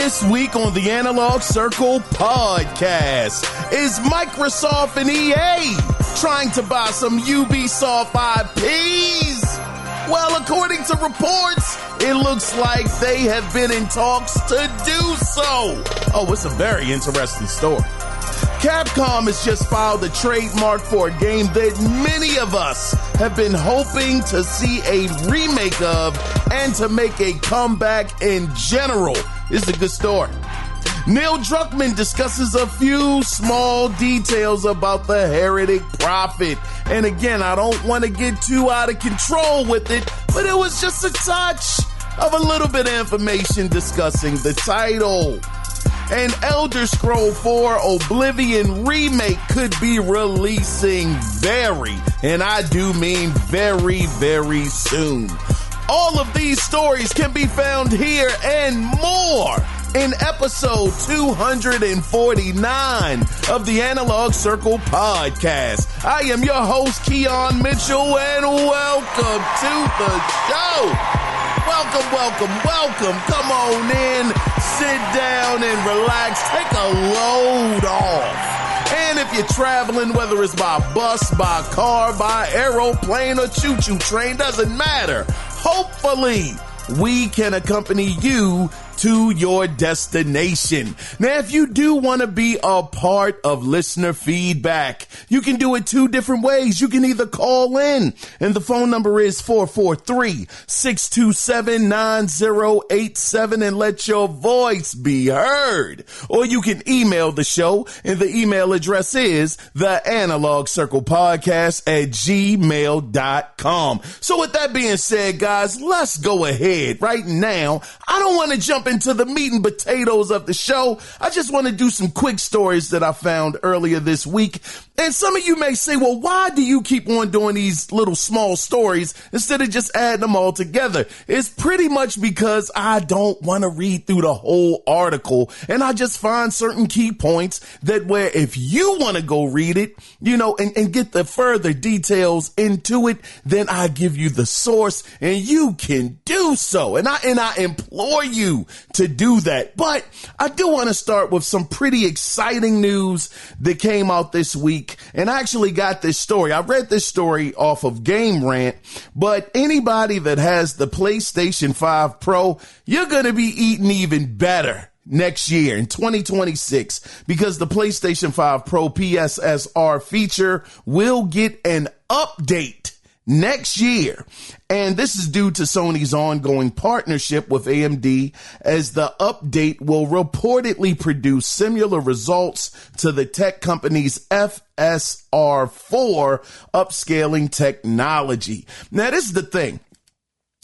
This week on the Analog Circle podcast, is Microsoft and EA trying to buy some Ubisoft IPs? Well, according to reports, it looks like they have been in talks to do so. Oh, it's a very interesting story. Capcom has just filed a trademark for a game that many of us have been hoping to see a remake of and to make a comeback in general. This is a good story. Neil Druckmann discusses a few small details about the Heretic Prophet. And again, I don't want to get too out of control with it, but it was just a touch of a little bit of information discussing the title. An Elder Scrolls 4 Oblivion remake could be releasing and I do mean very, very soon. All of these stories can be found here and more in episode 249 of the Analog Circle podcast. I am your host, Keon Mitchell, and welcome to the show. Welcome. Come on in, sit down and relax. Take a load off. And if you're traveling, whether it's by bus, by car, by aeroplane, or choo-choo train, doesn't matter. Hopefully, we can accompany you to your destination. Now, if you do want to be a part of listener feedback, you can do it two different ways. You can either call in, and the phone number is 443-627-9087, and let your voice be heard. Or you can email the show, and the email address is theanalogcirclepodcast@gmail.com. So with that being said, guys, let's go ahead right now. I don't want to jump into the meat and potatoes of the show. I just want to do some quick stories that I found earlier this week. And some of you may say, well, why do you keep on doing these little small stories instead of just adding them all together? It's pretty much because I don't want to read through the whole article, and I just find certain key points that where if you want to go read it, and get the further details into it, then I give you the source and you can do so. And I implore you to do that. But I do want to start with some pretty exciting news that came out this week. And I actually got this story. I read this story off of Game Rant, but anybody that has the PlayStation 5 Pro, you're going to be eating even better next year in 2026, because the PlayStation 5 Pro PSSR feature will get an update next year. And this is due to Sony's ongoing partnership with AMD, as the update will reportedly produce similar results to the tech company's FSR4 upscaling technology. Now, this is the thing.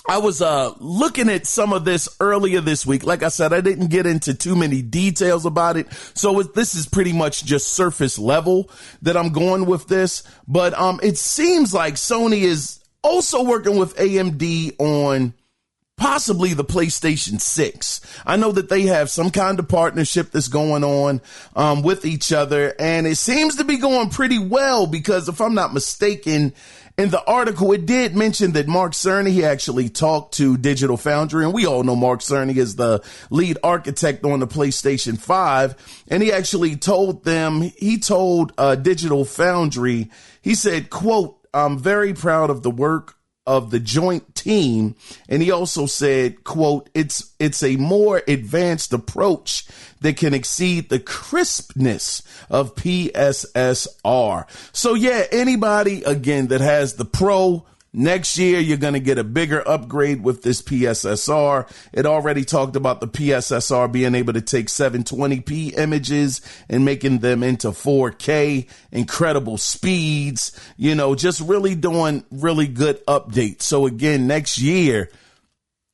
I was looking at some of this earlier this week. Like I said, I didn't get into too many details about it. So this is pretty much just surface level that I'm going with this. But it seems like Sony is also working with AMD on possibly the PlayStation 6. I know that they have some kind of partnership that's going on with each other, and it seems to be going pretty well, because if I'm not mistaken, in the article, it did mention that Mark Cerny, he actually talked to Digital Foundry, and we all know Mark Cerny is the lead architect on the PlayStation 5, and he actually told Digital Foundry, he said, quote, "I'm very proud of the work of the joint team." And he also said, quote, it's a more advanced approach that can exceed the crispness of PSSR. So yeah, anybody again that has the Pro, next year, you're going to get a bigger upgrade with this PSSR. It already talked about the PSSR being able to take 720p images and making them into 4K, incredible speeds, just really doing really good updates. So again, next year,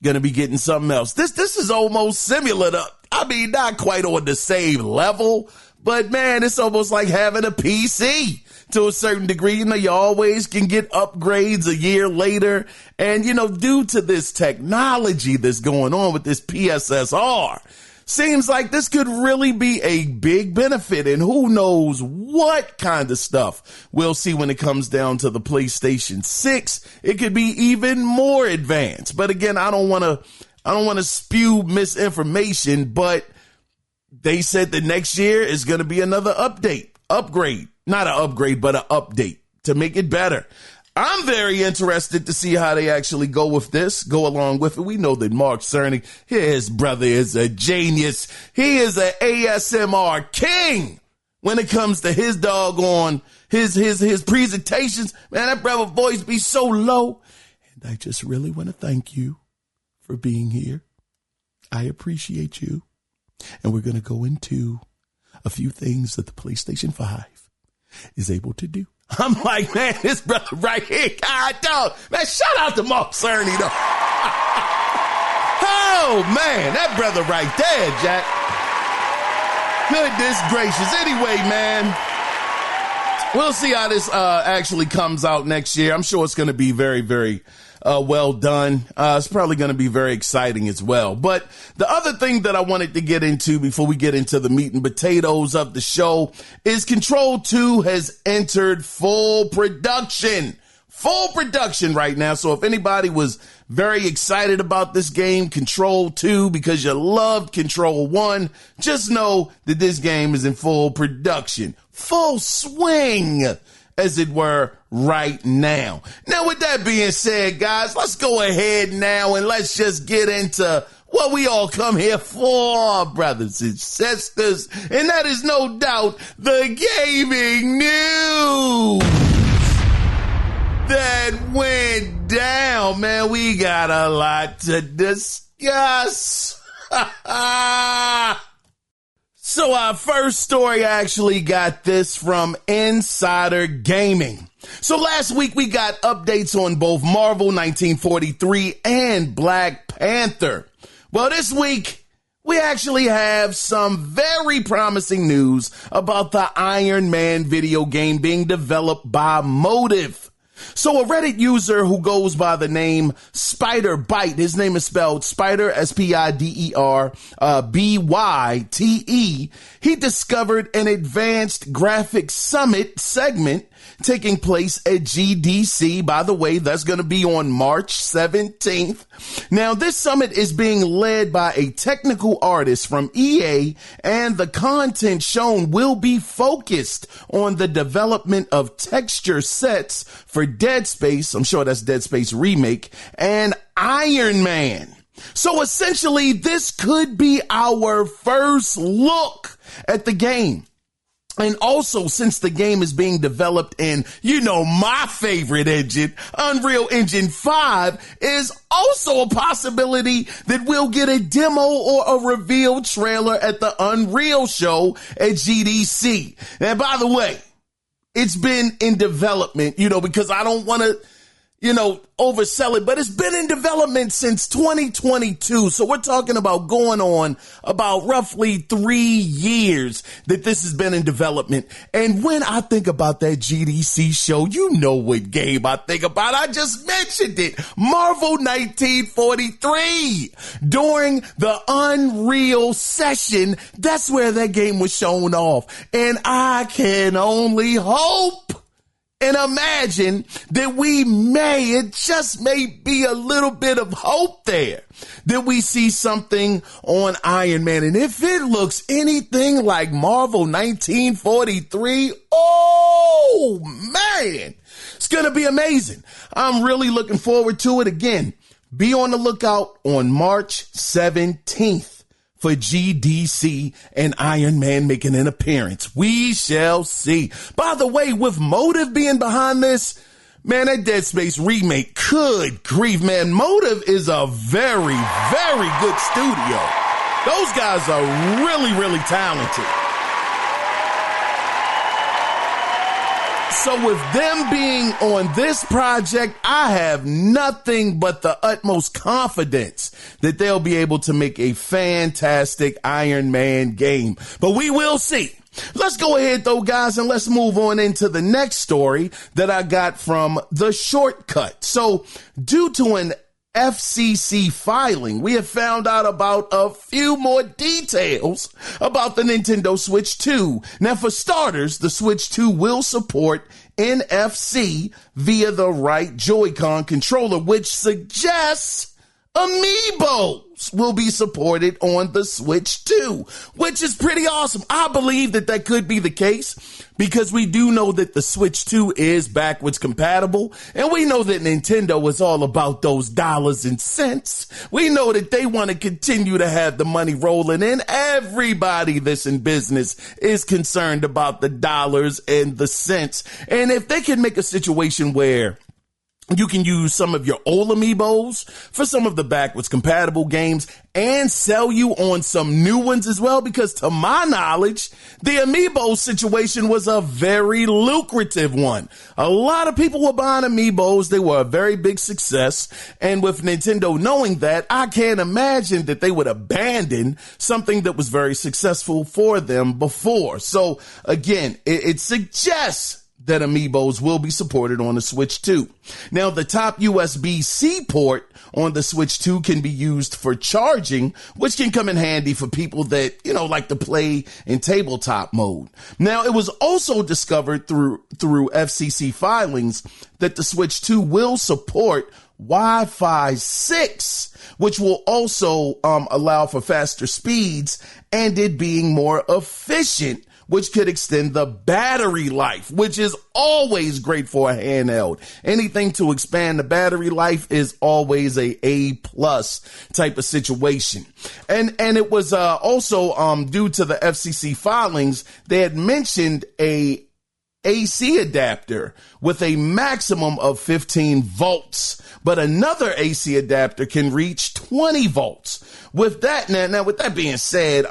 going to be getting something else. This is almost similar to, not quite on the same level, but man, it's almost like having a PC. To a certain degree, you always can get upgrades a year later. And, due to this technology that's going on with this PSSR, seems like this could really be a big benefit. And who knows what kind of stuff we'll see when it comes down to the PlayStation 6. It could be even more advanced. But again, I don't want to spew misinformation, but they said the next year is going to be another upgrade, not an upgrade, but an update to make it better. I'm very interested to see how they actually go along with it. We know that Mark Cerny, his brother, is a genius. He is an ASMR king when it comes to his doggone, his presentations. Man, that brother voice be so low. And I just really want to thank you for being here. I appreciate you. And we're going to go into a few things that the PlayStation 5 is able to do. I'm like, man, this brother right here, God dog. Man, shout out to Mark Cerny, though. Oh, man, that brother right there, Jack. Goodness gracious. Anyway, man, we'll see how this actually comes out next year. I'm sure it's going to be very, very well done. It's probably going to be very exciting as well. But the other thing that I wanted to get into before we get into the meat and potatoes of the show is Control 2 has entered full production right now. So if anybody was very excited about this game, Control 2, because you loved Control 1, just know that this game is in full production, full swing, as it were, right now. Now, with that being said, guys, let's go ahead now and let's just get into what we all come here for, brothers and sisters. And that is no doubt the gaming news that went down. Man, we got a lot to discuss. So our first story, I actually got this from Insider Gaming. So last week we got updates on both Marvel 1943 and Black Panther. Well, this week we actually have some very promising news about the Iron Man video game being developed by Motive. So a Reddit user who goes by the name Spider Byte, his name is spelled Spider, Spider, Byte, he discovered an advanced graphics summit segment taking place at GDC. By the way, that's going to be on March 17th. Now, this summit is being led by a technical artist from EA, and the content shown will be focused on the development of texture sets for Dead Space, I'm sure that's Dead Space Remake, and Iron Man. So essentially, this could be our first look at the game. And also, since the game is being developed in, my favorite engine, Unreal Engine 5, is also a possibility that we'll get a demo or a reveal trailer at the Unreal show at GDC. And by the way, it's been in development, because I don't want to, oversell it, but it's been in development since 2022. So we're talking about going on about roughly 3 years that this has been in development. And when I think about that GDC show, you know what game I think about. I just mentioned it. Marvel 1943. During the Unreal session, that's where that game was shown off. And I can only hope and imagine that it just may be a little bit of hope there, that we see something on Iron Man. And if it looks anything like Marvel 1943, oh man, it's going to be amazing. I'm really looking forward to it. Again, be on the lookout on March 17th. For GDC and Iron Man making an appearance. We shall see. By the way, with Motive being behind this, man, that Dead Space remake, good grief, man. Motive is a very, very good studio. Those guys are really, really talented. So with them being on this project, I have nothing but the utmost confidence that they'll be able to make a fantastic Iron Man game. But we will see. Let's go ahead, though, guys, and let's move on into the next story that I got from The Shortcut. So due to an FCC filing, we have found out about a few more details about the Nintendo Switch 2. Now, for starters, the Switch 2 will support NFC via the right Joy-Con controller, which suggests Amiibos will be supported on the Switch 2, which is pretty awesome. I believe that could be the case because we do know that the Switch 2 is backwards compatible, and we know that Nintendo is all about those dollars and cents. We know that they want to continue to have the money rolling in. Everybody that's in business is concerned about the dollars and the cents. And if they can make a situation where you can use some of your old Amiibos for some of the backwards compatible games and sell you on some new ones as well, because to my knowledge, the Amiibo situation was a very lucrative one. A lot of people were buying Amiibos. They were a very big success. And with Nintendo knowing that, I can't imagine that they would abandon something that was very successful for them before. So again, it suggests that Amiibos will be supported on the Switch 2. Now, the top USB-C port on the Switch 2 can be used for charging, which can come in handy for people that, like to play in tabletop mode. Now, it was also discovered through FCC filings that the Switch 2 will support Wi-Fi 6, which will also allow for faster speeds and it being more efficient, which could extend the battery life, which is always great for a handheld. Anything to expand the battery life is always A+ type of situation. And it was also due to the FCC filings, they had mentioned a AC adapter with a maximum of 15 volts, but another AC adapter can reach 20 volts. With that, now with that being said,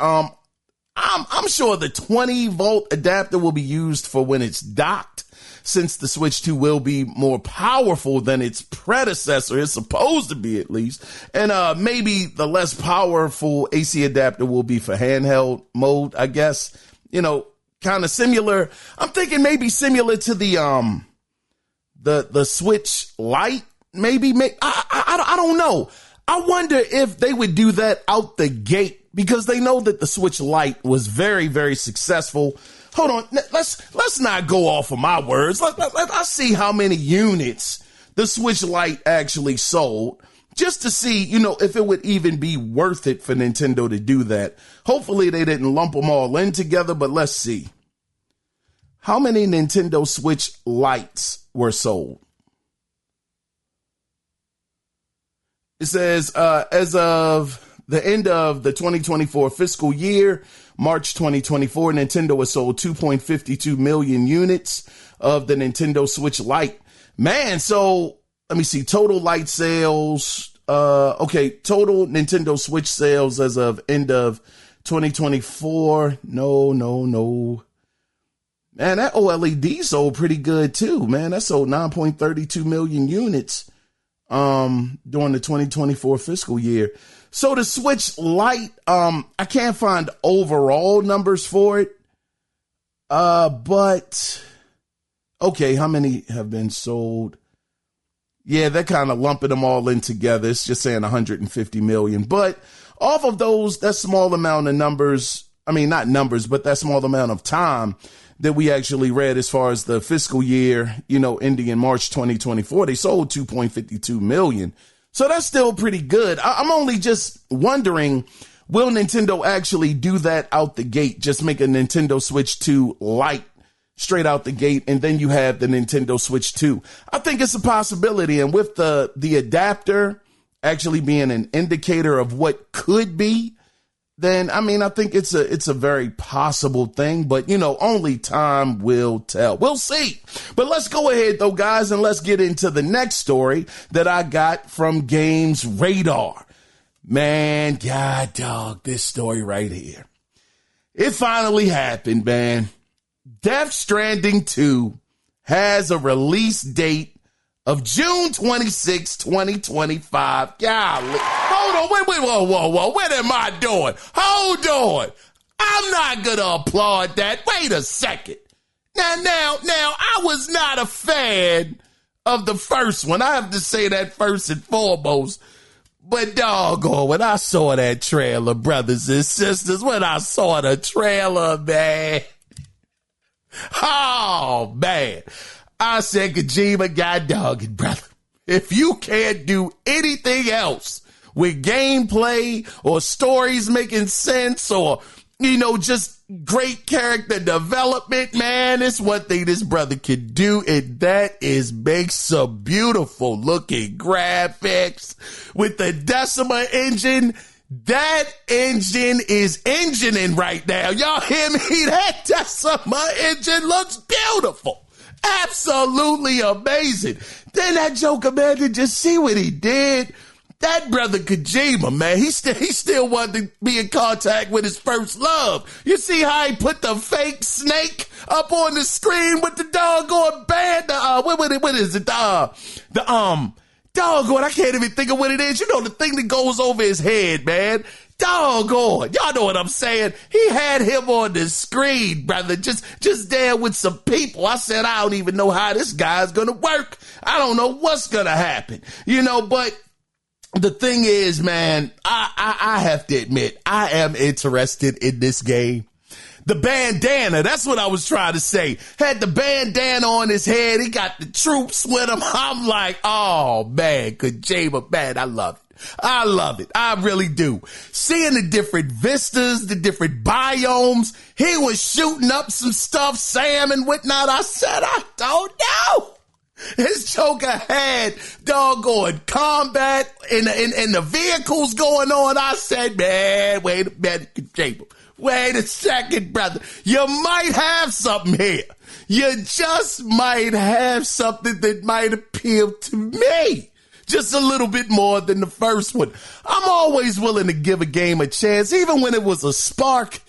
I'm sure the 20 volt adapter will be used for when it's docked, since the Switch 2 will be more powerful than its predecessor. It's supposed to be, at least. And maybe the less powerful AC adapter will be for handheld mode, I guess. Kind of similar. I'm thinking maybe similar to the Switch Lite. Maybe. I don't know. I wonder if they would do that out the gate, because they know that the Switch Lite was very, very successful. Hold on, let's not go off of my words. Let's see how many units the Switch Lite actually sold, just to see, if it would even be worth it for Nintendo to do that. Hopefully they didn't lump them all in together, but let's see. How many Nintendo Switch Lites were sold? It says, as of the end of the 2024 fiscal year, March 2024, Nintendo has sold 2.52 million units of the Nintendo Switch Lite. Man, so let me see, total Lite sales. Total Nintendo Switch sales as of end of 2024. No. Man, that OLED sold pretty good too, man. That sold 9.32 million units during the 2024 fiscal year. So the Switch Lite, I can't find overall numbers for it. But okay, how many have been sold? Yeah, they're kind of lumping them all in together. It's just saying 150 million. But off of those, that small amount of numbers, not numbers, but that small amount of time that we actually read as far as the fiscal year, ending in March 2024, they sold 2.52 million. So that's still pretty good. I'm only just wondering, will Nintendo actually do that out the gate? Just make a Nintendo Switch 2 Lite straight out the gate, and then you have the Nintendo Switch 2. I think it's a possibility. And with the adapter actually being an indicator of what could be, then, I think it's a very possible thing, but only time will tell. We'll see. But let's go ahead though, guys, and let's get into the next story that I got from Games Radar. Man, God dog, this story right here. It finally happened, man. Death Stranding 2 has a release date of June 26, 2025. Golly. Hold on, wait, whoa. What am I doing? Hold on. I'm not going to applaud that. Wait a second. Now, I was not a fan of the first one. I have to say that first and foremost. But doggone, when I saw that trailer, brothers and sisters, when I saw the trailer, man. Oh, man. I said, Kojima, God dog it, brother. If you can't do anything else with gameplay or stories making sense or, just great character development, man. It's one thing this brother can do, and that is make some beautiful looking graphics with the Decima engine. That engine is engineing right now. Y'all hear me? That Decima engine looks beautiful. Absolutely amazing. Then that Joker, man, to just see what he did. That brother Kojima, man, he still wanted to be in contact with his first love. You see how he put the fake snake up on the screen with the doggone band? What is it? Doggone, I can't even think of what it is. The thing that goes over his head, man. Doggone. Y'all know what I'm saying. He had him on the screen, brother, just there with some people. I said, I don't even know how this guy's going to work. I don't know what's going to happen, but the thing is, man, I have to admit, I am interested in this game. The bandana, that's what I was trying to say. Had the bandana on his head. He got the troops with him. I'm like, oh, man, Kojima, man, I love it. I love it. I really do. Seeing the different vistas, the different biomes. He was shooting up some stuff, Sam and whatnot. I said, I don't know. His Joker had doggone combat and the vehicles going on. I said, man, wait a minute, Kojima. Wait a second, brother. You might have something here. You just might have something that might appeal to me. Just a little bit more than the first one. I'm always willing to give a game a chance, even when it was a spark.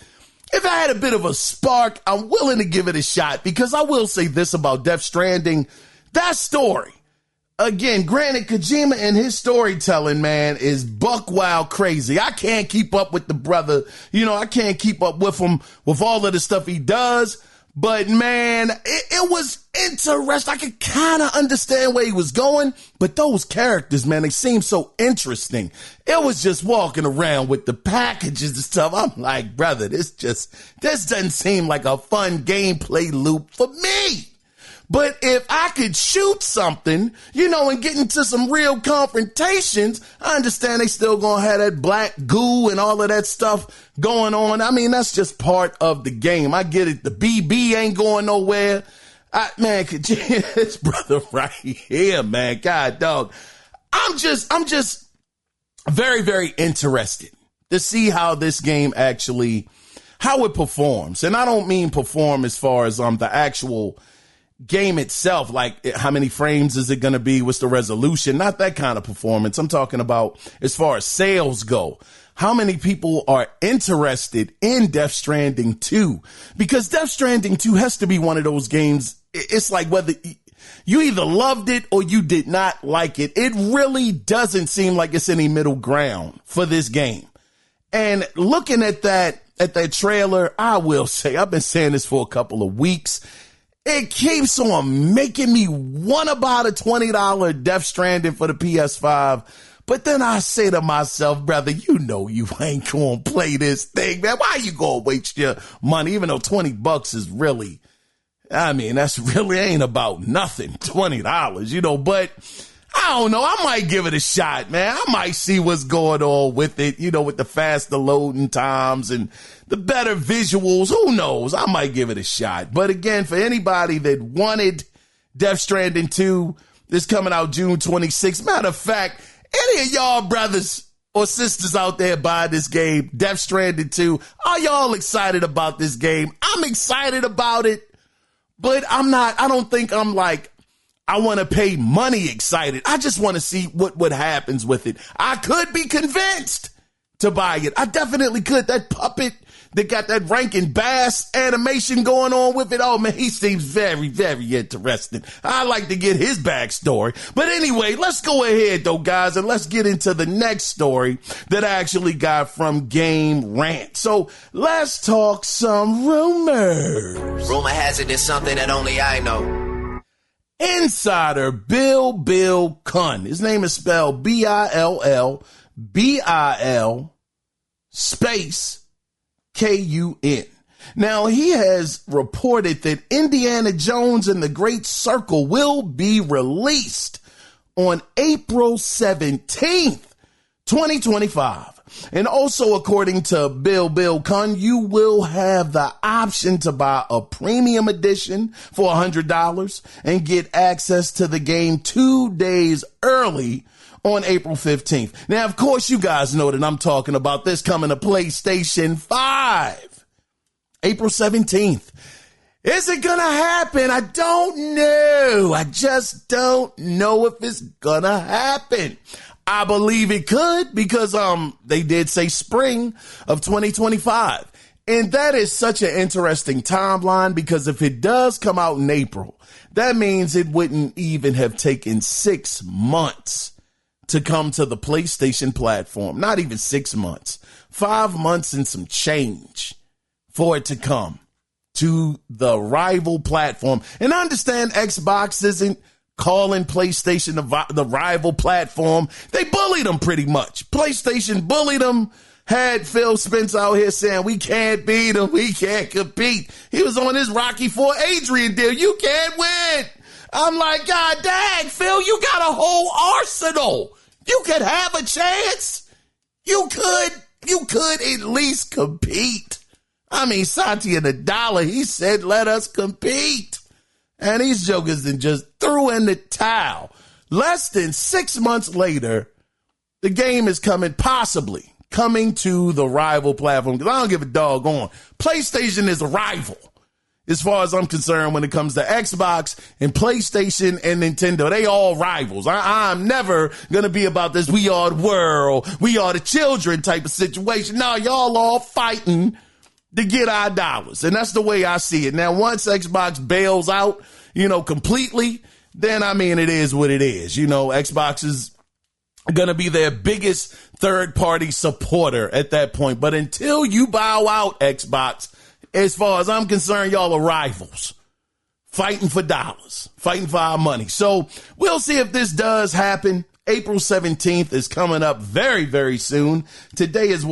If I had a bit of a spark, I'm willing to give it a shot, because I will say this about Death Stranding. That story, again, granted, Kojima and his storytelling, man, is buck wild crazy. I can't keep up with the brother. I can't keep up with him with all of the stuff he does. But, man, it was interesting. I could kind of understand where he was going. But those characters, man, they seem so interesting. It was just walking around with the packages and stuff. I'm like, brother, this doesn't seem like a fun gameplay loop for me. But if I could shoot something, and get into some real confrontations, I understand they still gonna have that black goo and all of that stuff going on. I mean, that's just part of the game. I get it. The BB ain't going nowhere. Man, this brother right here, man, God dog. I'm just very, very interested to see how this game actually, how it performs. And I don't mean perform as far as the actual game itself, like how many frames is it going to be? What's the resolution? Not that kind of performance. I'm talking about as far as sales go. How many people are interested in Death Stranding 2? Because Death Stranding 2 has to be one of those games. It's like whether you either loved it or you did not like it. It really doesn't seem like it's any middle ground for this game. And looking at that trailer, I will say, I've been saying this for a couple of weeks. It keeps on making me want to buy the $20 Death Stranding for the PS5. But then I say to myself, brother, you ain't going to play this thing, man. Why you going to waste your money? Even though $20 is really, that's really ain't about nothing. $20, but I don't know. I might give it a shot, man. I might see what's going on with it, with the faster loading times and the better visuals. Who knows? I might give it a shot. But again, for anybody that wanted Death Stranding 2, this coming out June 26th. Matter of fact, any of y'all brothers or sisters out there buying this game, Death Stranding 2, are y'all excited about this game? I'm excited about it, but I don't think I'm like, I want to pay money excited. I just want to see what happens with it. I could be convinced to buy it. I definitely could. That puppet that got that Rankin Bass animation going on with it. Oh man, he seems very, very interesting. I like to get his backstory. But anyway, let's go ahead though, guys, and let's get into the next story that I actually got from Game Rant. So let's talk some rumors. Rumor has it there's something that only I know. Insider Bill Kunn. His name is spelled Bill space Kun. Now, he has reported that Indiana Jones and the Great Circle will be released on April 17th, 2025. And also, according to Bill Kunn, you will have the option to buy a premium edition for $100 and get access to the game 2 days early on April 15th. Now, of course, you guys know that I'm talking about this coming to PlayStation 5, April 17th. Is it gonna happen? I don't know. I just don't know if it's gonna happen. I believe it could because they did say spring of 2025. And that is such an interesting timeline because if it does come out in April, that means it wouldn't even have taken 6 months to come to the PlayStation platform. Not even 6 months. 5 months and some change for it to come to the rival platform. And I understand Xbox isn't calling PlayStation the rival platform. They bullied them pretty much. PlayStation bullied them, had Phil Spencer out here saying, we can't beat them, we can't compete. He was on his Rocky IV Adrian deal. You can't win. I'm like, God dang, Phil, you got a whole arsenal. You could have a chance. You could at least compete. I mean, Satya Nadella, he said, let us compete. And these jokers then just threw in the towel. Less than 6 months later, the game is possibly coming to the rival platform. Because I don't give a doggone. PlayStation is a rival as far as I'm concerned when it comes to Xbox and PlayStation and Nintendo. They all rivals. I'm never going to be about this we are the world, we are the children type of situation. No, y'all all fighting to get our dollars. And that's the way I see it. Now, once Xbox bails out, completely, then I mean, it is what it is. Xbox is going to be their biggest third party supporter at that point. But until you bow out, Xbox, as far as I'm concerned, y'all are rivals fighting for dollars, fighting for our money. So we'll see if this does happen. April 17th is coming up very, very soon. Today is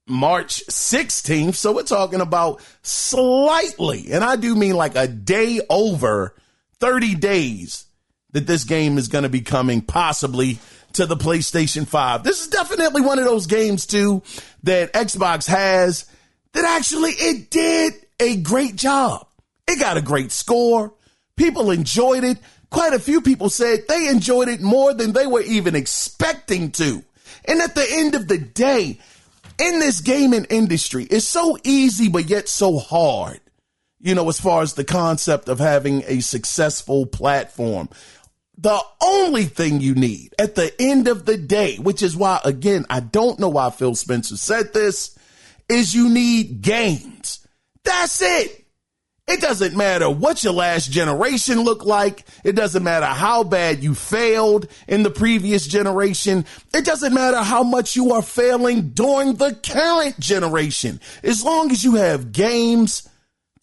March 16th. So we're talking about slightly, and I do mean like a day over 30 days that this game is going to be coming possibly to the PlayStation 5. This is definitely one of those games too that Xbox has that actually it did a great job. It got a great score. People enjoyed it. Quite a few people said they enjoyed it more than they were even expecting to. And at the end of the day, in this gaming industry, it's so easy, but yet so hard, as far as the concept of having a successful platform. The only thing you need at the end of the day, which is why, again, I don't know why Phil Spencer said this, is you need games. That's it. It doesn't matter what your last generation looked like. It doesn't matter how bad you failed in the previous generation. It doesn't matter how much you are failing during the current generation. As long as you have games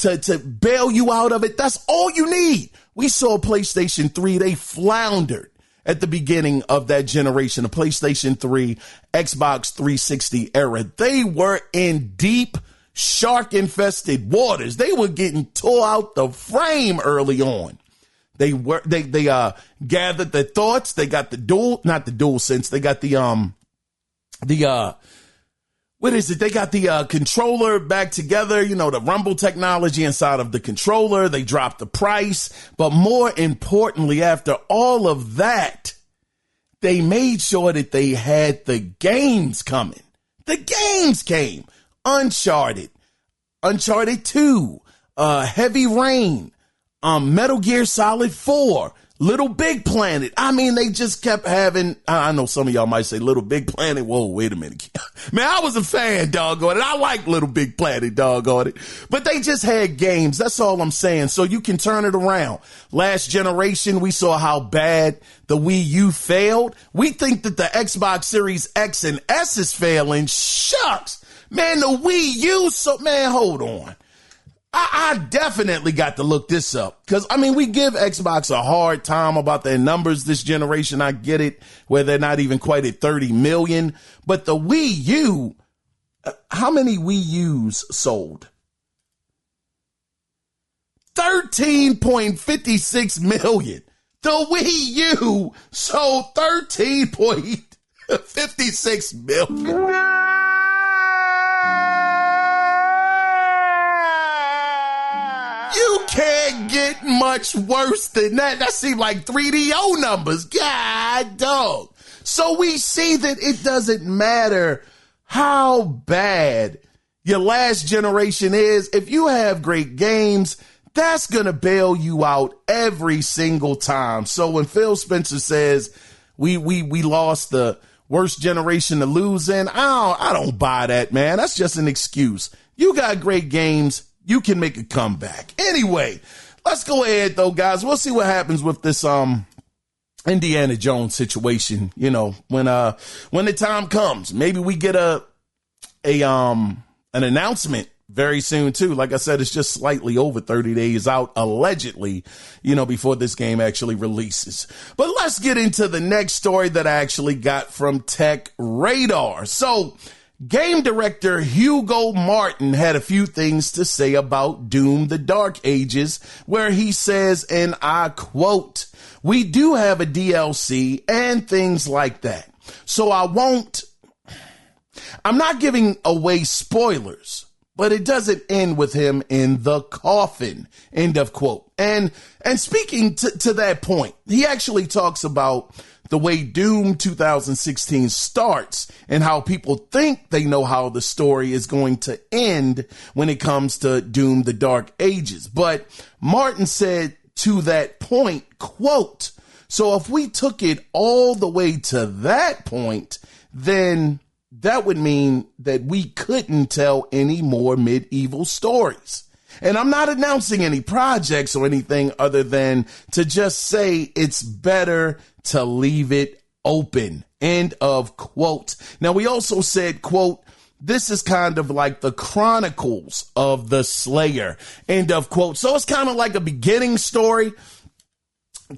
to bail you out of it, that's all you need. We saw PlayStation 3, they floundered at the beginning of that generation, the PlayStation 3, Xbox 360 era. They were in deep shark-infested waters. They were getting tore out the frame early on. They gathered their thoughts. They got they got they got the controller back together, the rumble technology inside of the controller. They dropped the price. But more importantly, after all of that, they made sure that they had the games coming. The games came. Uncharted 2, Heavy Rain, Metal Gear Solid 4, Little Big Planet. I mean, they just kept having, I know some of y'all might say Little Big Planet. Whoa, wait a minute. Man, I was a fan, doggone it. I like Little Big Planet, doggone it. But they just had games. That's all I'm saying. So you can turn it around. Last generation, we saw how bad the Wii U failed. We think that the Xbox Series X and S is failing. Shucks. Man, the Wii U, hold on. I definitely got to look this up because, we give Xbox a hard time about their numbers this generation. I get it, where they're not even quite at 30 million. But the Wii U, how many Wii U's sold? 13.56 million. The Wii U sold 13. 56 million. You can't get much worse than that. That seemed like 3DO numbers. God, dog. So we see that it doesn't matter how bad your last generation is. If you have great games, that's going to bail you out every single time. So when Phil Spencer says we lost the worst generation to lose in, I don't buy that, man. That's just an excuse. You got great games. You can make a comeback. Anyway, let's go ahead, though, guys. We'll see what happens with this Indiana Jones situation. You know, when the time comes, maybe we get an announcement very soon, too. Like I said, it's just slightly over 30 days out, allegedly, you know, before this game actually releases. But let's get into the next story that I actually got from Tech Radar. So game director Hugo Martin had a few things to say about Doom: The Dark Ages, where he says, and I quote, "We do have a DLC and things like that. So I'm not giving away spoilers, but it doesn't end with him in the coffin," end of quote. And speaking to that point, he actually talks about the way Doom 2016 starts and how people think they know how the story is going to end when it comes to Doom: The Dark Ages. But Martin said to that point, quote, "So if we took it all the way to that point, then that would mean that we couldn't tell any more medieval stories." And I'm not announcing any projects or anything other than to just say it's better to leave it open, end of quote. Now, we also said, quote, "This is kind of like the Chronicles of the Slayer," end of quote. So it's kind of like a beginning story,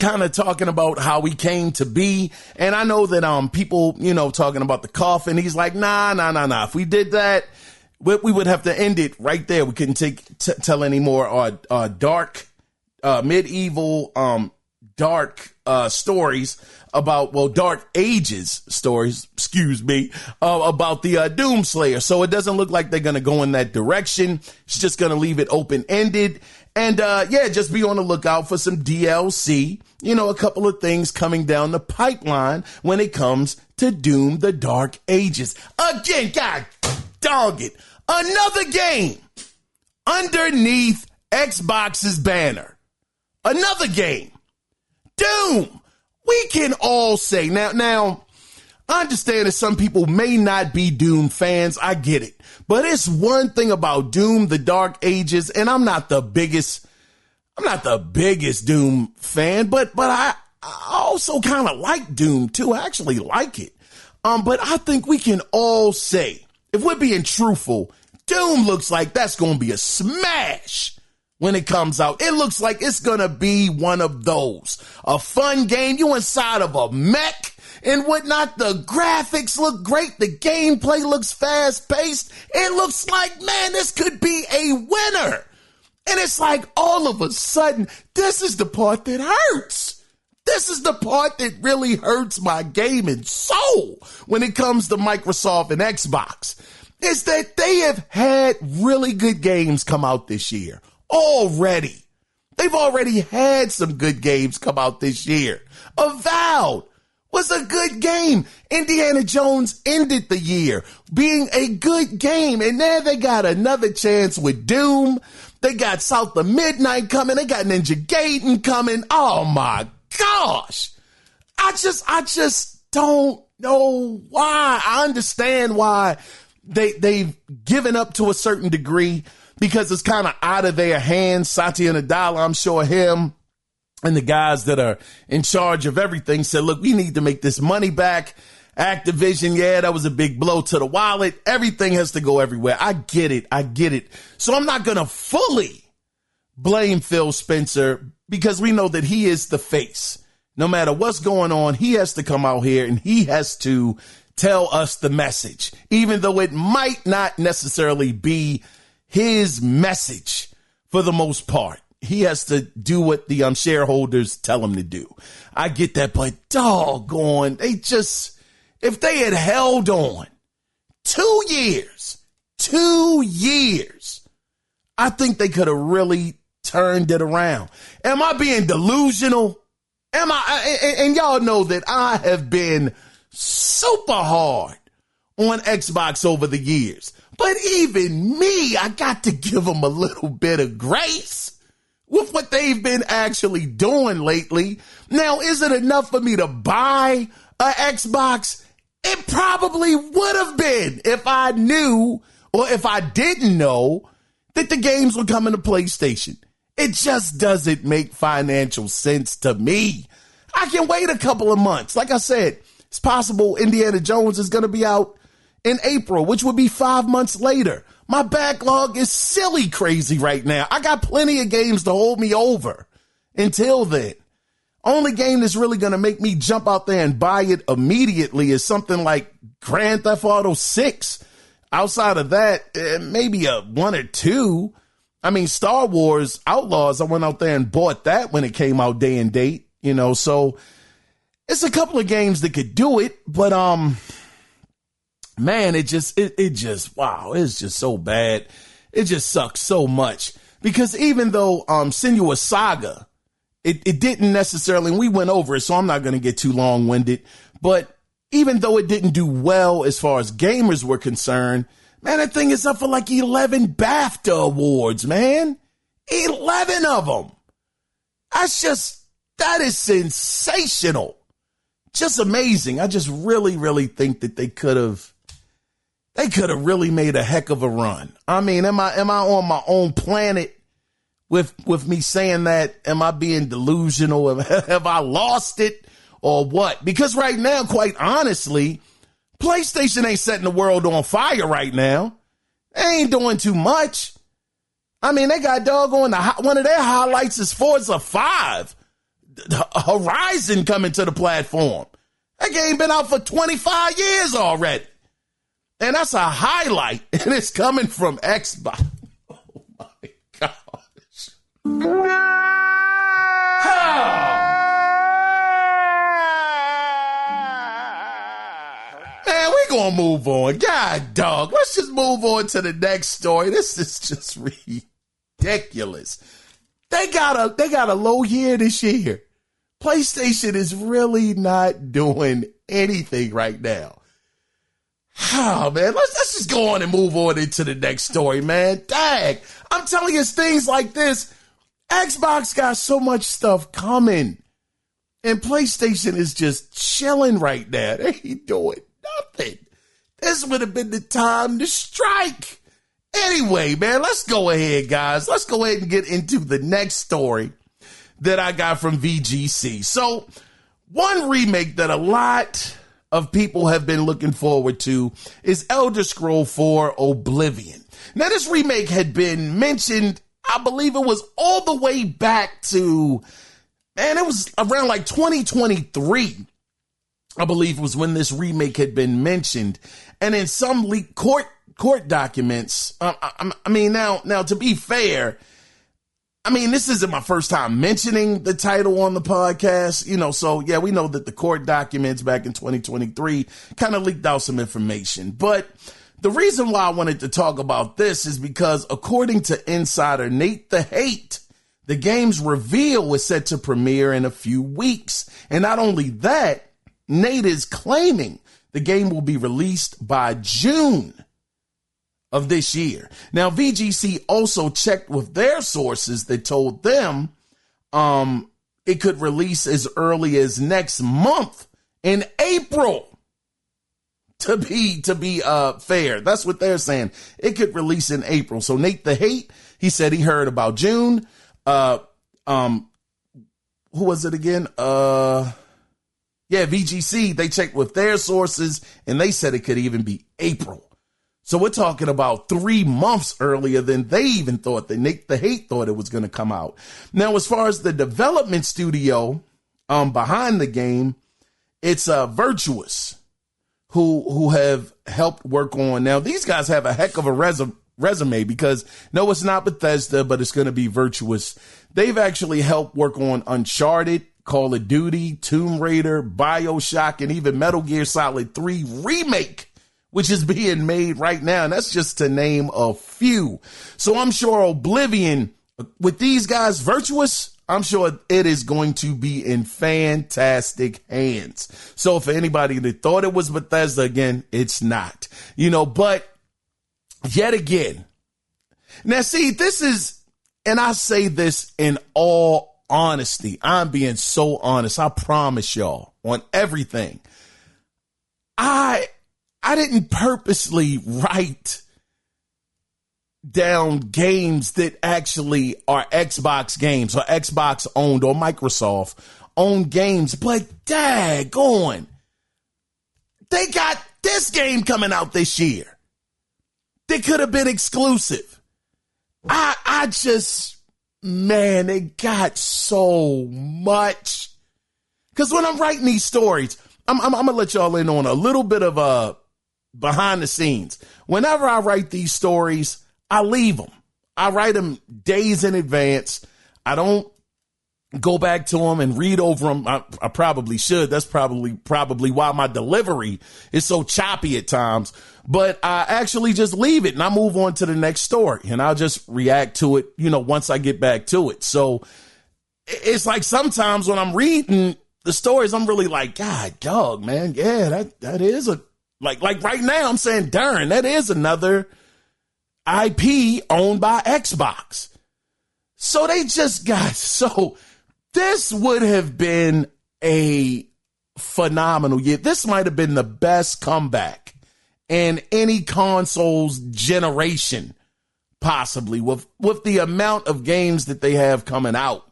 kind of talking about how he came to be. And I know that people, you know, talking about the coffin, he's like, nah. If we did that, we would have to end it right there. We couldn't tell any more dark, medieval, dark stories about, well, Dark Ages stories, about the Doomslayer. So it doesn't look like they're going to go in that direction. It's just going to leave it open-ended. And just be on the lookout for some DLC, you know, a couple of things coming down the pipeline when it comes to Doom: The Dark Ages. Again, God dog it. Another game underneath Xbox's banner. Another game. Doom. We can all say now, I understand that some people may not be Doom fans. I get it. But it's one thing about Doom: The Dark Ages, and I'm not the biggest Doom fan, but I also kind of like Doom too. I actually like it. But I think we can all say, if we're being truthful, Doom looks like that's going to be a smash when it comes out. It looks like it's going to be one of those. A fun game. You inside of a mech and whatnot. The graphics look great. The gameplay looks fast paced. It looks like, man, this could be a winner. And it's like all of a sudden, this is the part that hurts. This is the part that really hurts my gaming soul when it comes to Microsoft and Xbox, is that they have had really good games come out this year already. They've already had some good games come out this year. Avowed was a good game. Indiana Jones ended the year being a good game. And now they got another chance with Doom. They got South of Midnight coming. They got Ninja Gaiden coming. Oh my gosh. I just don't know why. I understand why they've given up to a certain degree because it's kind of out of their hands. Satya Nadella, I'm sure him and the guys that are in charge of everything said, look, we need to make this money back. Activision, yeah, that was a big blow to the wallet. Everything has to go everywhere. I get it. So I'm not going to fully blame Phil Spencer because we know that he is the face. No matter what's going on, he has to come out here and he has to tell us the message, even though it might not necessarily be his message for the most part. He has to do what the shareholders tell him to do. I get that, but doggone, if they had held on 2 years, I think they could have really turned it around. Am I being delusional? And y'all know that I have been super hard on Xbox over the years. But even me, I got to give them a little bit of grace with what they've been actually doing lately. Now, is it enough for me to buy an Xbox? It probably would have been if I knew, or if I didn't know, that the games were coming to PlayStation. It just doesn't make financial sense to me. I can wait a couple of months. Like I said, it's possible Indiana Jones is going to be out in April, which would be 5 months later. My backlog is silly crazy right now. I got plenty of games to hold me over until then. Only game that's really going to make me jump out there and buy it immediately is something like Grand Theft Auto 6. Outside of that, maybe a 1 or 2. I mean, Star Wars Outlaws, I went out there and bought that when it came out day and date, so it's a couple of games that could do it, but, man, it just, wow, it's just so bad. It just sucks so much because even though, Senua's Saga, it didn't necessarily, and we went over it, so I'm not going to get too long winded, but even though it didn't do well as far as gamers were concerned, man, that thing is up for like 11 BAFTA awards, man. 11 of them. That is sensational. Just amazing. I just really, really think that they could have really made a heck of a run. I mean, am I on my own planet with me saying that? Am I being delusional? Have I lost it or what? Because right now, quite honestly, PlayStation ain't setting the world on fire right now. They ain't doing too much. I mean, they got doggone one of their highlights is Forza 5. Horizon coming to the platform. That game been out for 25 years already. And that's a highlight, and it's coming from Xbox. Oh, my gosh. Man, we're going to move on. God, dog. Let's just move on to the next story. This is just ridiculous. They got a low year this year. PlayStation is really not doing anything right now. Oh, man, let's just go on and move on into the next story, man. Dang, I'm telling you, it's things like this. Xbox got so much stuff coming, and PlayStation is just chilling right now. They ain't doing nothing. This would have been the time to strike. Anyway, man, let's go ahead, guys. Let's go ahead and get into the next story that I got from VGC. So, one remake that a lot of people have been looking forward to is Elder Scrolls 4 Oblivion. Now, this remake had been mentioned, I believe it was all the way back to, man, it was around like 2023, I believe was when this remake had been mentioned. And in some leaked court documents, I mean, now to be fair, I mean, this isn't my first time mentioning the title on the podcast, so yeah, we know that the court documents back in 2023 kind of leaked out some information. But the reason why I wanted to talk about this is because according to insider Nate the Hate, the game's reveal is set to premiere in a few weeks. And not only that, Nate is claiming the game will be released by June of this year. Now, VGC also checked with their sources that told them it could release as early as next month in April. To be fair, that's what they're saying. It could release in April. So Nate the Hate, he said he heard about June. Who was it again? VGC, they checked with their sources and they said it could even be April. So we're talking about 3 months earlier than they even thought, that Nate the Hate thought it was going to come out. Now, as far as the development studio behind the game, it's Virtuous, who have helped work on. Now, these guys have a heck of a resume because, no, it's not Bethesda, but it's going to be Virtuous. They've actually helped work on Uncharted, Call of Duty, Tomb Raider, BioShock, and even Metal Gear Solid 3 Remake, which is being made right now. And that's just to name a few. So I'm sure Oblivion, with these guys, Virtuous, I'm sure it is going to be in fantastic hands. So for anybody that thought it was Bethesda, again, it's not. But yet again, now see, this is, and I say this in all honesty, I'm being so honest, I promise y'all, on everything. I didn't purposely write down games that actually are Xbox games or Xbox owned or Microsoft owned games, but daggone, they got this game coming out this year. They could have been exclusive. I just, man, it got so much. Because when I'm writing these stories, I'm going to let y'all in on a little bit of behind the scenes. Whenever I write these stories, I leave them. I write them days in advance. I don't go back to them and read over them. I probably should. That's probably why my delivery is so choppy at times. But I actually just leave it and I move on to the next story and I'll just react to it, once I get back to it. So it's like sometimes when I'm reading the stories, I'm really like, God, dog, man. Yeah, that is like right now I'm saying, darn, that is another IP owned by Xbox. So they just got, this would have been a phenomenal year. This might have been the best comeback in any console's generation, possibly, with the amount of games that they have coming out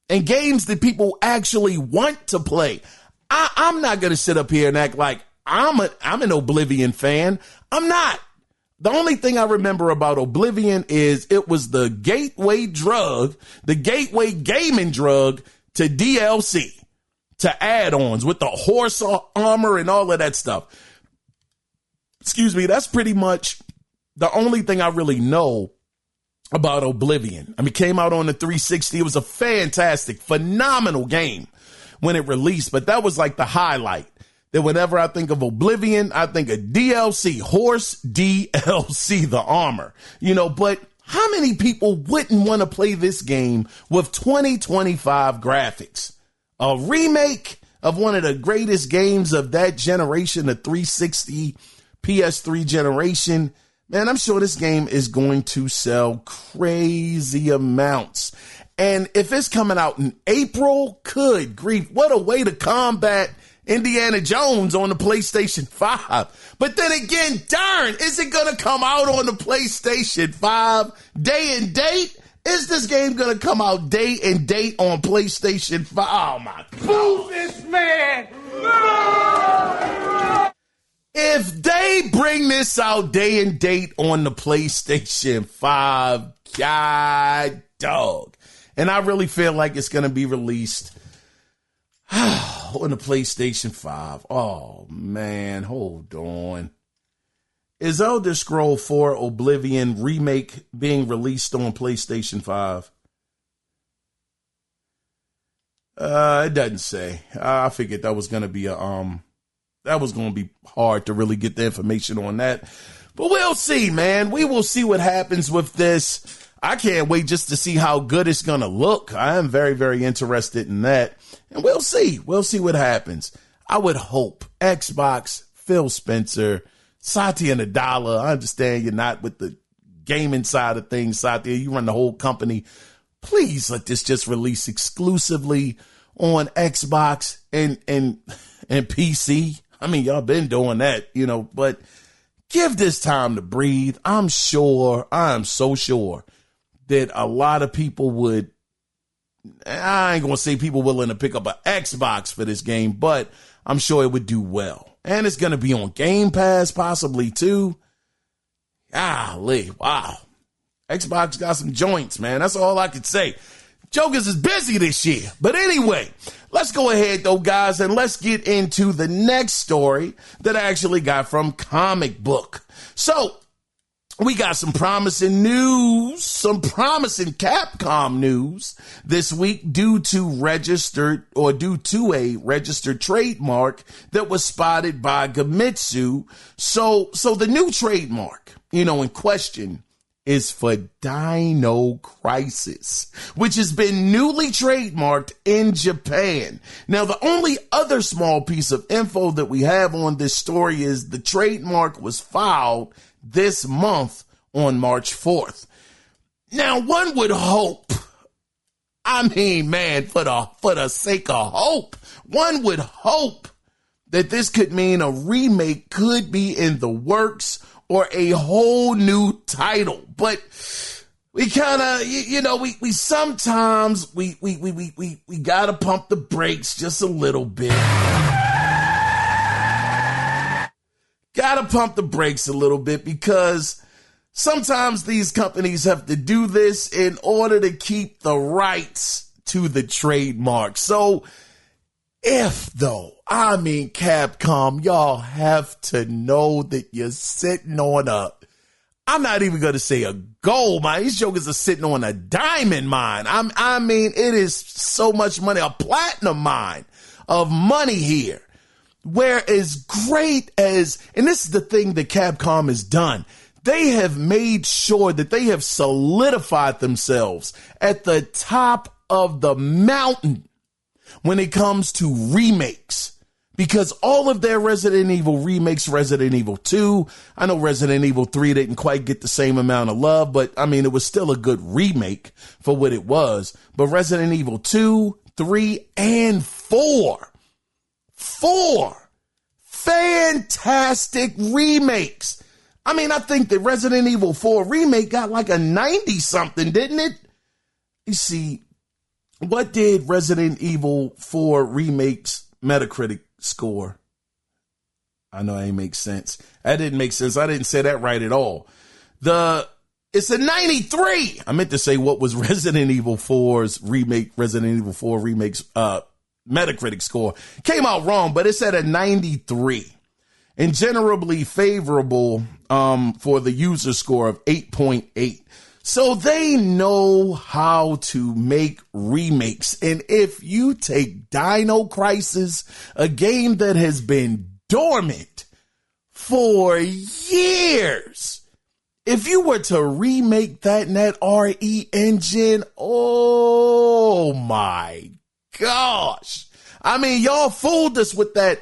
and games that people actually want to play. I'm not going to sit up here and act like I'm an Oblivion fan. I'm not. The only thing I remember about Oblivion is it was the gateway drug, the gateway gaming drug to DLC, to add-ons with the horse armor and all of that stuff. Excuse me, that's pretty much the only thing I really know about Oblivion. I mean, it came out on the 360. It was a fantastic, phenomenal game when it released, but that was like the highlight. That whenever I think of Oblivion, I think of DLC, horse DLC, the armor, but how many people wouldn't want to play this game with 2025 graphics? A remake of one of the greatest games of that generation, the 360 PS3 generation. Man, I'm sure this game is going to sell crazy amounts. And if it's coming out in April, good grief, what a way to combat Indiana Jones on the PlayStation 5. But then again, darn, is it going to come out on the PlayStation 5 day and date? Is this game going to come out day and date on PlayStation 5? Oh, my God. Move this man! No! If they bring this out day and date on the PlayStation 5, God, dog. And I really feel like it's going to be released on the PlayStation 5. Oh, man, hold on. Is Elder Scrolls 4 Oblivion Remake being released on PlayStation 5? It doesn't say. I figured that was going to be hard to really get the information on that. But we'll see, man. We will see what happens with this. I can't wait just to see how good it's going to look. I am very, very interested in that. And we'll see. We'll see what happens. I would hope Xbox, Phil Spencer, Satya Nadella. I understand you're not with the gaming side of things, Satya. You run the whole company. Please let this just release exclusively on Xbox and PC. I mean, y'all been doing that, but give this time to breathe. I'm so sure that a lot of people would, I ain't going to say people willing to pick up an Xbox for this game, but I'm sure it would do well. And it's going to be on Game Pass possibly too. Golly, wow. Xbox got some joints, man. That's all I could say. Jokers is busy this year. But anyway, let's go ahead though, guys, and let's get into the next story that I actually got from Comic Book. So we got some promising news, some promising Capcom news this week due to a registered trademark that was spotted by Gamitsu. So the new trademark, in question is for Dino Crisis, which has been newly trademarked in Japan. Now, the only other small piece of info that we have on this story is the trademark was filed this month on March 4th. Now, one would hope, for the sake of hope, one would hope that this could mean a remake could be in the works or a whole new title. But we kind of, we sometimes gotta pump the brakes just a little bit. Gotta pump the brakes a little bit because sometimes these companies have to do this in order to keep the rights to the trademark. So Capcom, y'all have to know that you're sitting on I'm not even going to say a gold mine. These jokers are sitting on a diamond mine. It is so much money, a platinum mine of money here. Where as great as, and this is the thing that Capcom has done, they have made sure that they have solidified themselves at the top of the mountain when it comes to remakes. Because all of their Resident Evil remakes, Resident Evil 2, I know Resident Evil 3 didn't quite get the same amount of love, but it was still a good remake for what it was. But Resident Evil 2, 3, and 4 fantastic remakes. I think the Resident Evil 4 remake got like a 90 something, didn't it? You see, what did Resident Evil 4 remake's Metacritic score? I know that ain't make sense. That didn't make sense. I didn't say that right at all. It's a 93. I meant to say what was Resident Evil 4's remake, Resident Evil 4 remake's Metacritic score. Came out wrong, but it's at a 93. And generally favorable for the user score of 8.8. So they know how to make remakes. And if you take Dino Crisis, a game that has been dormant for years, if you were to remake that in that RE engine, oh my gosh. Y'all fooled us with that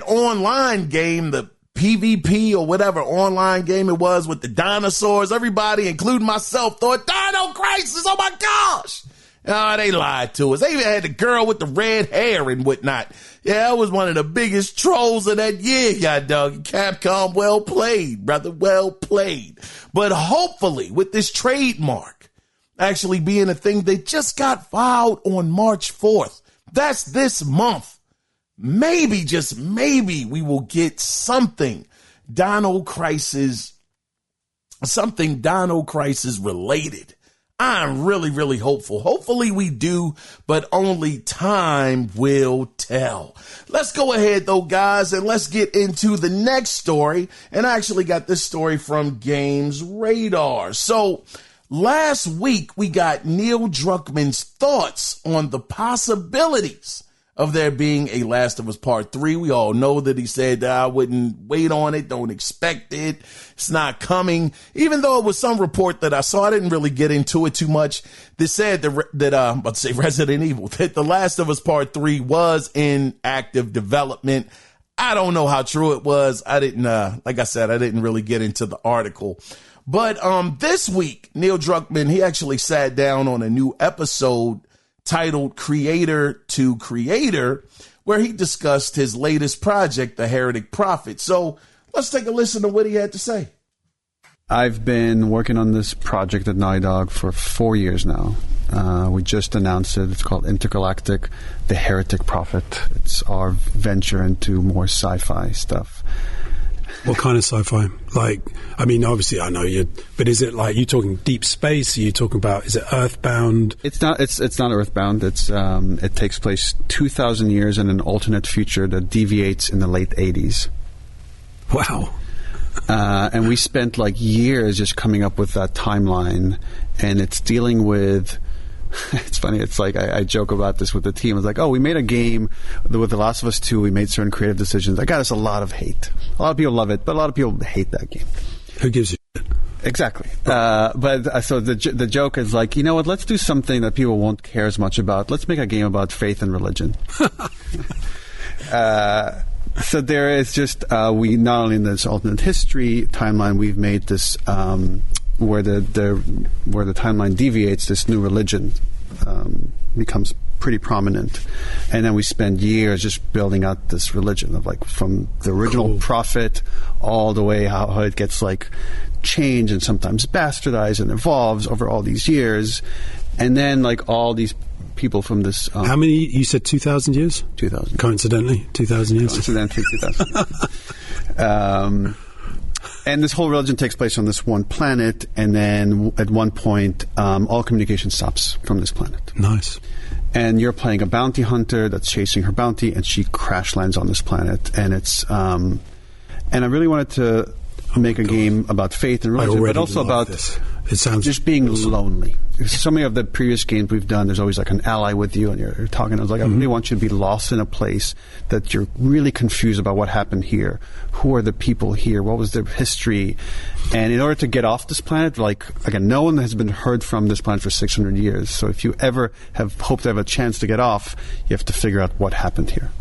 online game, the PvP or whatever online game it was with the dinosaurs. Everybody, including myself, thought Dino Crisis. Oh my gosh. Oh, they lied to us. They even had the girl with the red hair and whatnot. Yeah, that was one of the biggest trolls of that year, y'all dog. Capcom, well played, brother. Well played. But hopefully with this trademark actually being a thing that just got filed on March 4th, that's this month. Maybe, just maybe, we will get something Dino Crisis related. I'm really, really hopeful. Hopefully we do, but only time will tell. Let's go ahead though, guys, and let's get into the next story. And I actually got this story from Games Radar. So last week we got Neil Druckmann's thoughts on the possibilities of there being a Last of Us Part 3. We all know that he said that I wouldn't wait on it, don't expect it, it's not coming. Even though it was some report that I saw, I didn't really get into it too much. They said that Resident Evil, that The Last of Us Part 3 was in active development. I don't know how true it was. I didn't, like I said, I didn't really get into the article. But this week, Neil Druckmann, he actually sat down on a new episode titled Creator to Creator, where he discussed his latest project, The Heretic Prophet. So let's take a listen to what he had to say. I've been working on this project at Naughty Dog for 4 years now. We just announced it. It's called Intergalactic, The Heretic Prophet. It's our venture into more sci-fi stuff. What kind of sci-fi? Obviously I know you, but is it like, you talking deep space? Are you talking about, is it Earthbound? It's not Earthbound. It takes place 2,000 years in an alternate future that deviates in the late 80s. Wow. And we spent like years just coming up with that timeline, and it's dealing with. It's funny. It's like I joke about this with the team. It's like, oh, we made a game with The Last of Us 2. We made certain creative decisions. I got us a lot of hate. A lot of people love it, but a lot of people hate that game. Who gives a shit? Exactly. So the joke is like, you know what? Let's do something that people won't care as much about. Let's make a game about faith and religion. So there is just we not only in this alternate history timeline, we've made this. Where the timeline deviates, this new religion becomes pretty prominent, and then we spend years just building out this religion of like from the original prophet all the way how it gets like changed and sometimes bastardized and evolves over all these years, and then like all these people from this. How many? You said 2,000 years. 2,000. Coincidentally, 2,000 years. Coincidentally, 2,000. And this whole religion takes place on this one planet, and then at one point, all communication stops from this planet. Nice. And you're playing a bounty hunter that's chasing her bounty, and she crash lands on this planet. And it's, and I really wanted to make a game about faith and religion, but also about this. It sounds just being lonely. So many of the previous games we've done, there's always like an ally with you, and you're talking. I was like, I really want you to be lost in a place that you're really confused about what happened here. Who are the people here? What was their history? And in order to get off this planet, like again, no one has been heard from this planet for 600 years. So if you ever have hoped to have a chance to get off, you have to figure out what happened here.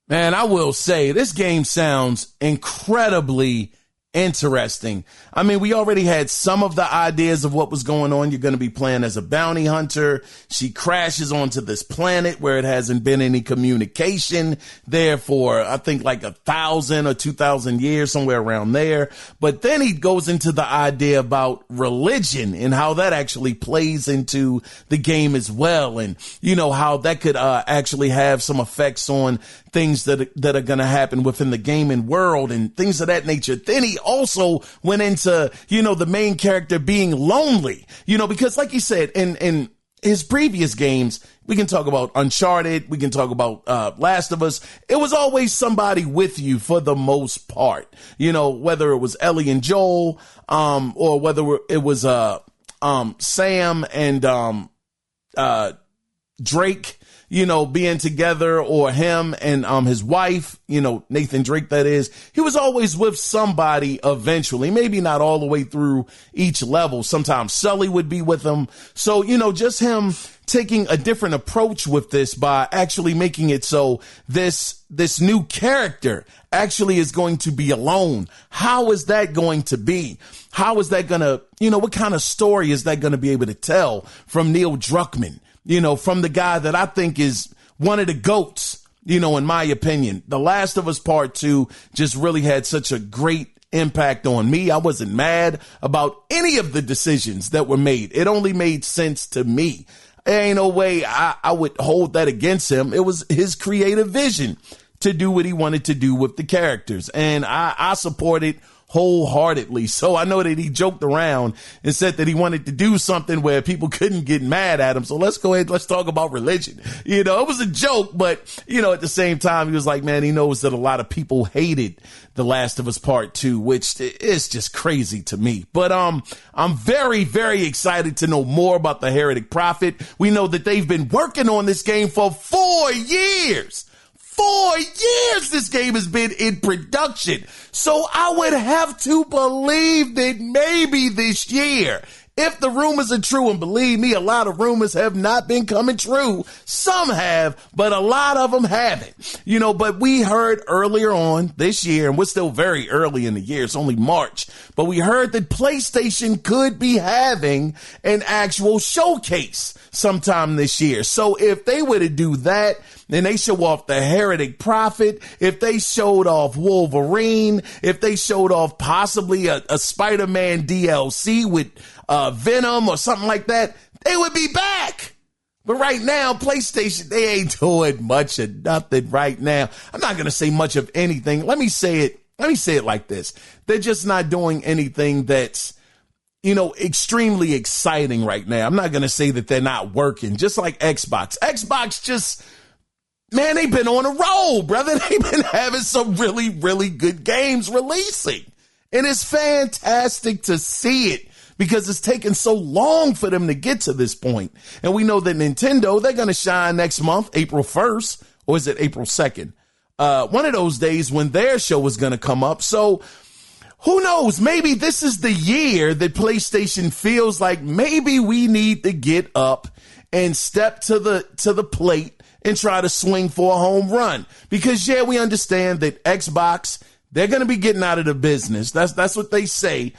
Man, I will say this game sounds incredibly interesting. I mean, we already had some of the ideas of what was going on. You're going to be playing as a bounty hunter. She crashes onto this planet where it hasn't been any communication there for, I think, like 1,000 or 2,000 years, somewhere around there. But then he goes into the idea about religion and how that actually plays into the game as well. And, you know, how that could actually have some effects on things that are going to happen within the gaming world and things of that nature. Then he also went into, you know, the main character being lonely, you know, because like you said, in his previous games, we can talk about Uncharted, we can talk about Last of Us. It was always somebody with you for the most part, you know, whether it was Ellie and Joel, or whether it was Sam and Drake, you know, being together, or him and his wife, you know, Nathan Drake, that is. He was always with somebody eventually, maybe not all the way through each level. Sometimes Sully would be with him. So, you know, just him taking a different approach with this by actually making it so this new character actually is going to be alone. How is that going to be? How is that going to, you know, what kind of story is that going to be able to tell from Neil Druckmann? You know, from the guy that I think is one of the GOATs, you know, in my opinion. The Last of Us Part 2 just really had such a great impact on me. I wasn't mad about any of the decisions that were made. It only made sense to me. There ain't no way I would hold that against him. It was his creative vision to do what he wanted to do with the characters. And I support it wholeheartedly. So I know that he joked around and said that he wanted to do something where people couldn't get mad at him. So let's go ahead. Let's talk about religion. You know, it was a joke, but you know, at the same time, he was like, man, he knows that a lot of people hated The Last of Us Part 2, which is just crazy to me. But, I'm very, very excited to know more about the Heretic Prophet. We know that they've been working on this game for 4 years. 4 years this game has been in production. So I would have to believe that maybe this year, if the rumors are true, and believe me, a lot of rumors have not been coming true. Some have, but a lot of them haven't. You know, but we heard earlier on this year, and we're still very early in the year, it's only March, but we heard that PlayStation could be having an actual showcase sometime this year. So if they were to do that, then they show off the Heretic Prophet, if they showed off Wolverine, if they showed off possibly a Spider-Man DLC with Venom or something like that, they would be back. But right now, PlayStation, they ain't doing much of nothing right now. I'm not going to say much of anything. Let me say it like this. They're just not doing anything that's, you know, extremely exciting right now. I'm not going to say that they're not working, just like Xbox. Xbox just man, they've been on a roll, brother. They've been having some really, really good games releasing. And it's fantastic to see it because it's taken so long for them to get to this point. And we know that Nintendo, they're going to shine next month, April 1st, or is it April 2nd? One of those days when their show is going to come up. So who knows? Maybe this is the year that PlayStation feels like maybe we need to get up and step to the plate and try to swing for a home run. Because, yeah, we understand that Xbox, they're going to be getting out of the business. That's what they say.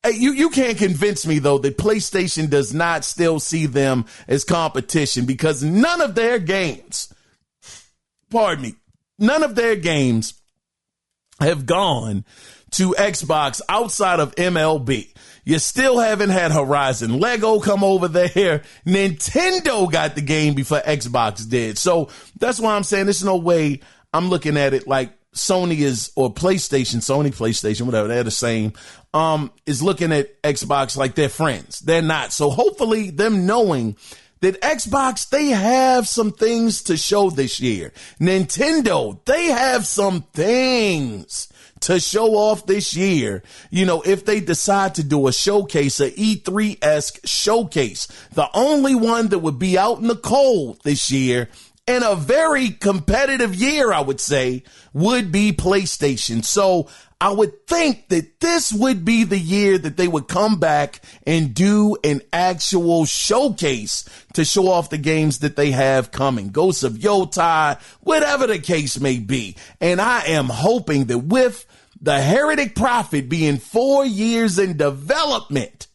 You can't convince me, though, that PlayStation does not still see them as competition because none of their games, none of their games have gone to Xbox outside of MLB. You still haven't had Horizon Lego come over there. Nintendo got the game before Xbox did. So that's why I'm saying there's no way I'm looking at it like Sony is, or Sony, PlayStation, whatever, they're the same, is looking at Xbox like they're friends. They're not. So hopefully them knowing that Xbox, they have some things to show this year. Nintendo, they have some things to show off this year. You know, if they decide to do a showcase, a E3-esque showcase, the only one that would be out in the cold this year in a very competitive year, I would say, would be PlayStation. So I would think that this would be the year that they would come back and do an actual showcase to show off the games that they have coming. Ghosts of Yotai, whatever the case may be. And I am hoping that with the Heretic Prophet being 4 years in development,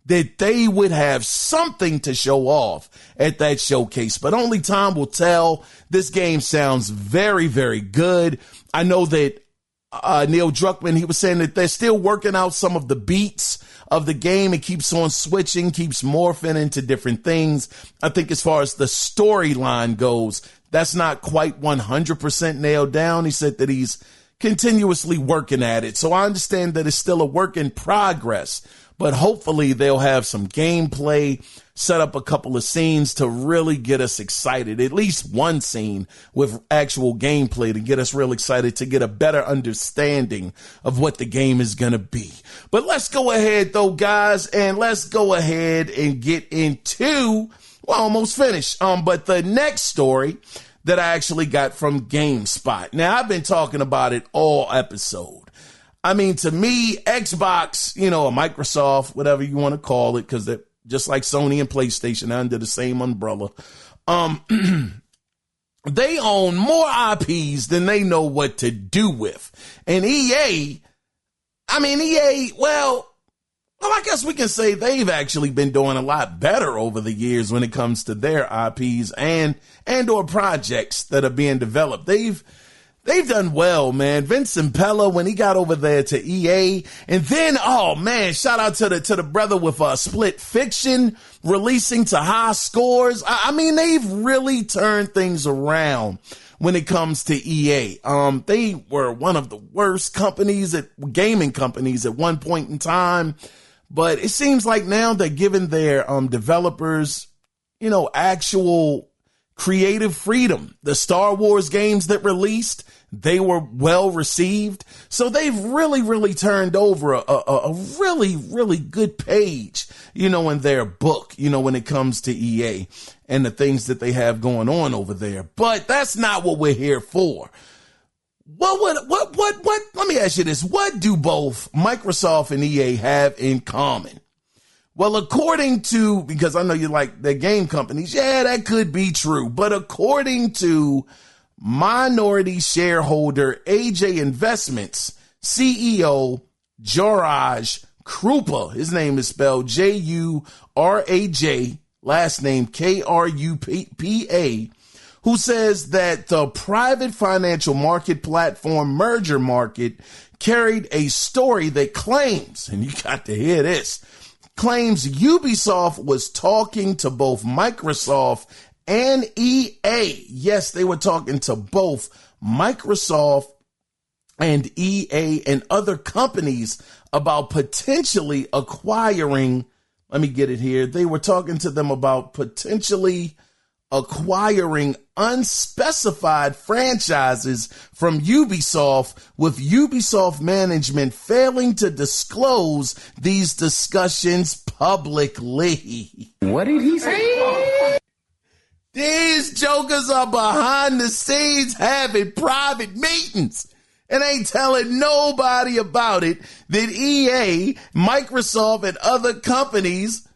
that they would have something to show off at that showcase. But only time will tell. This game sounds very, very good. I know that Neil Druckmann, he was saying that they're still working out some of the beats of the game. It keeps on switching, keeps morphing into different things. I think as far as the storyline goes, that's not quite 100% nailed down. He said that he's continuously working at it. So I understand that it's still a work in progress, but hopefully they'll have some gameplay, set up a couple of scenes to really get us excited. At least one scene with actual gameplay to get us real excited, to get a better understanding of what the game is going to be. But let's go ahead though, guys, and let's go ahead and get into, well, almost finished. But the next story that I actually got from GameSpot. Now, I've been talking about it all episode. I mean, to me, Xbox, you know, or Microsoft, whatever you want to call it, because they're just like Sony and PlayStation, they're under the same umbrella. They own more IPs than they know what to do with. And EA, well, I guess we can say they've actually been doing a lot better over the years when it comes to their IPs and or projects that are being developed. They've done well, man. Vince Impella, when he got over there to EA, and then, oh man, shout out to the brother with Split Fiction releasing to high scores. I mean, they've really turned things around when it comes to EA. They were one of the worst gaming companies at one point in time. But it seems like now they're giving their developers, you know, actual creative freedom. The Star Wars games that released, they were well received. So they've really, really turned over a really, really good page, you know, in their book, you know, when it comes to EA and the things that they have going on over there. But that's not what we're here for. What, let me ask you this. What do both Microsoft and EA have in common? Well, according to, because I know you like the game companies, yeah, that could be true. But according to minority shareholder AJ Investments CEO Juraj Krupa, his name is spelled Juraj, last name Krupa, who says that the private financial market platform Merger Market carried a story that claims, and you got to hear this, claims Ubisoft was talking to both Microsoft and EA. Yes, they were talking to both Microsoft and EA and other companies about potentially acquiring, let me get it here. They were talking to them about potentially acquiring unspecified franchises from Ubisoft, with Ubisoft management failing to disclose these discussions publicly. What did he say? These jokers are behind the scenes having private meetings and ain't telling nobody about it, that EA, Microsoft, and other companies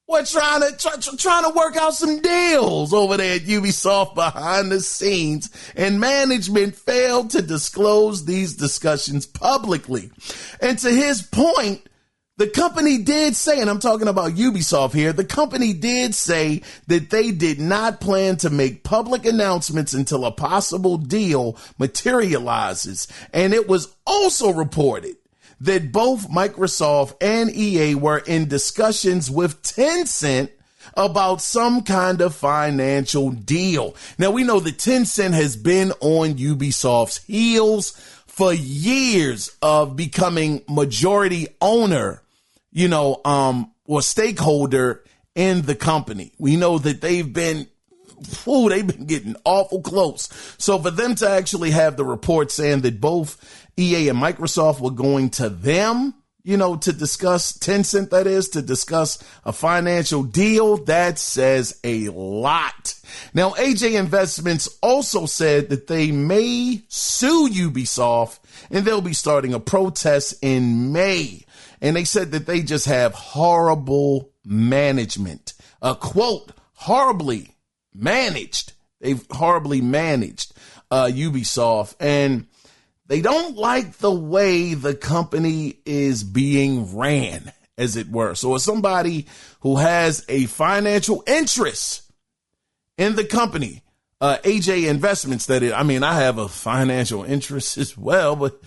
were trying to work out some deals over there at Ubisoft behind the scenes, and management failed to disclose these discussions publicly. And to his point, the company did say, and I'm talking about Ubisoft here, the company did say that they did not plan to make public announcements until a possible deal materializes. And it was also reported that both Microsoft and EA were in discussions with Tencent about some kind of financial deal. Now, we know that Tencent has been on Ubisoft's heels for years of becoming majority owner, or stakeholder in the company. We know that they've been getting awful close. So for them to actually have the report saying that both EA and Microsoft were going to them, to discuss Tencent, that is, to discuss a financial deal, that says a lot. Now, AJ Investments also said that they may sue Ubisoft, and they'll be starting a protest in May. And they said that they just have horrible management. A quote, horribly managed. They've horribly managed Ubisoft. And they don't like the way the company is being ran, as it were. So as somebody who has a financial interest in the company, AJ Investments, I have a financial interest as well, but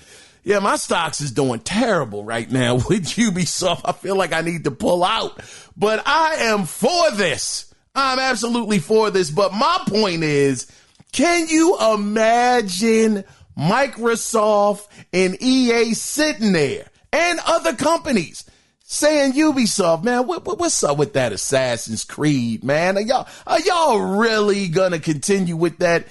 yeah, my stocks is doing terrible right now with Ubisoft. I feel like I need to pull out, but I am for this. I'm absolutely for this. But my point is, can you imagine Microsoft and EA sitting there and other companies saying, Ubisoft, man, what's up with that Assassin's Creed, man? Are y'all really going to continue with that?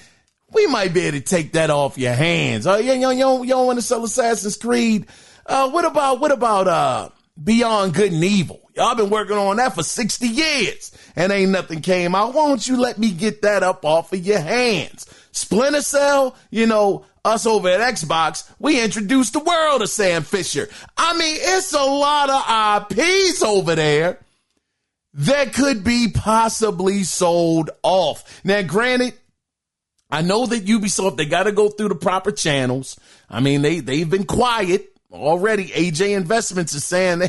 We might be able to take that off your hands. You don't want to sell Assassin's Creed? What about Beyond Good and Evil? Y'all been working on that for 60 years and ain't nothing came out. Why don't you let me get that up off of your hands? Splinter Cell, us over at Xbox, we introduced the world of Sam Fisher. It's a lot of IPs over there that could be possibly sold off. Now, granted, I know that Ubisoft, they got to go through the proper channels. They've been quiet already. AJ Investments is saying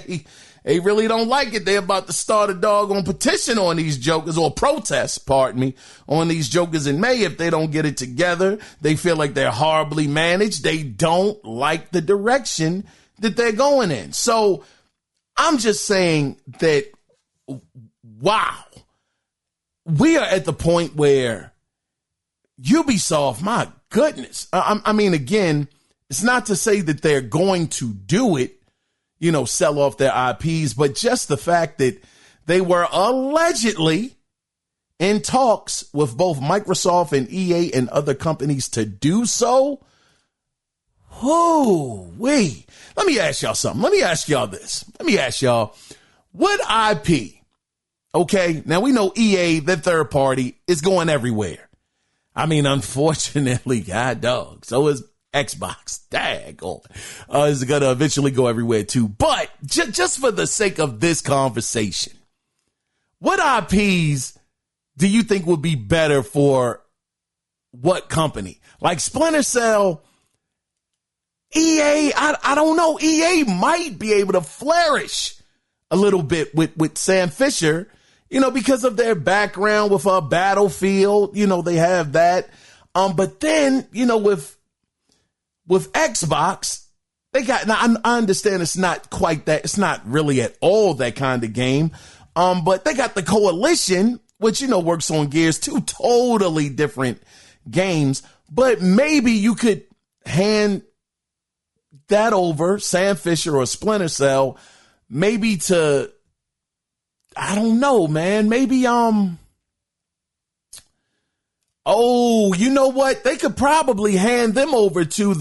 they really don't like it. They're about to start a doggone petition on these jokers, or protest, on these jokers in May if they don't get it together. They feel like they're horribly managed. They don't like the direction that they're going in. So I'm just saying that, wow, we are at the point where Ubisoft, my goodness. Again, it's not to say that they're going to do it, sell off their IPs, but just the fact that they were allegedly in talks with both Microsoft and EA and other companies to do so. Let me ask y'all something. Let me ask y'all this. Let me ask y'all, what IP? Okay, now we know EA, the third party, is going everywhere. Unfortunately, God dog, so is Xbox. Daggone. Is going to eventually go everywhere too. But just for the sake of this conversation, what IPs do you think would be better for what company? Like Splinter Cell, EA, I don't know. EA might be able to flourish a little bit with Sam Fisher, because of their background with Battlefield, they have that. But then, with Xbox, they got, now I understand it's not quite that, it's not really at all that kind of game. But they got the Coalition, which, works on Gears, two totally different games. But maybe you could hand that over, Sam Fisher or Splinter Cell, maybe to, I don't know, man. Maybe Oh, you know what? They could probably hand them over to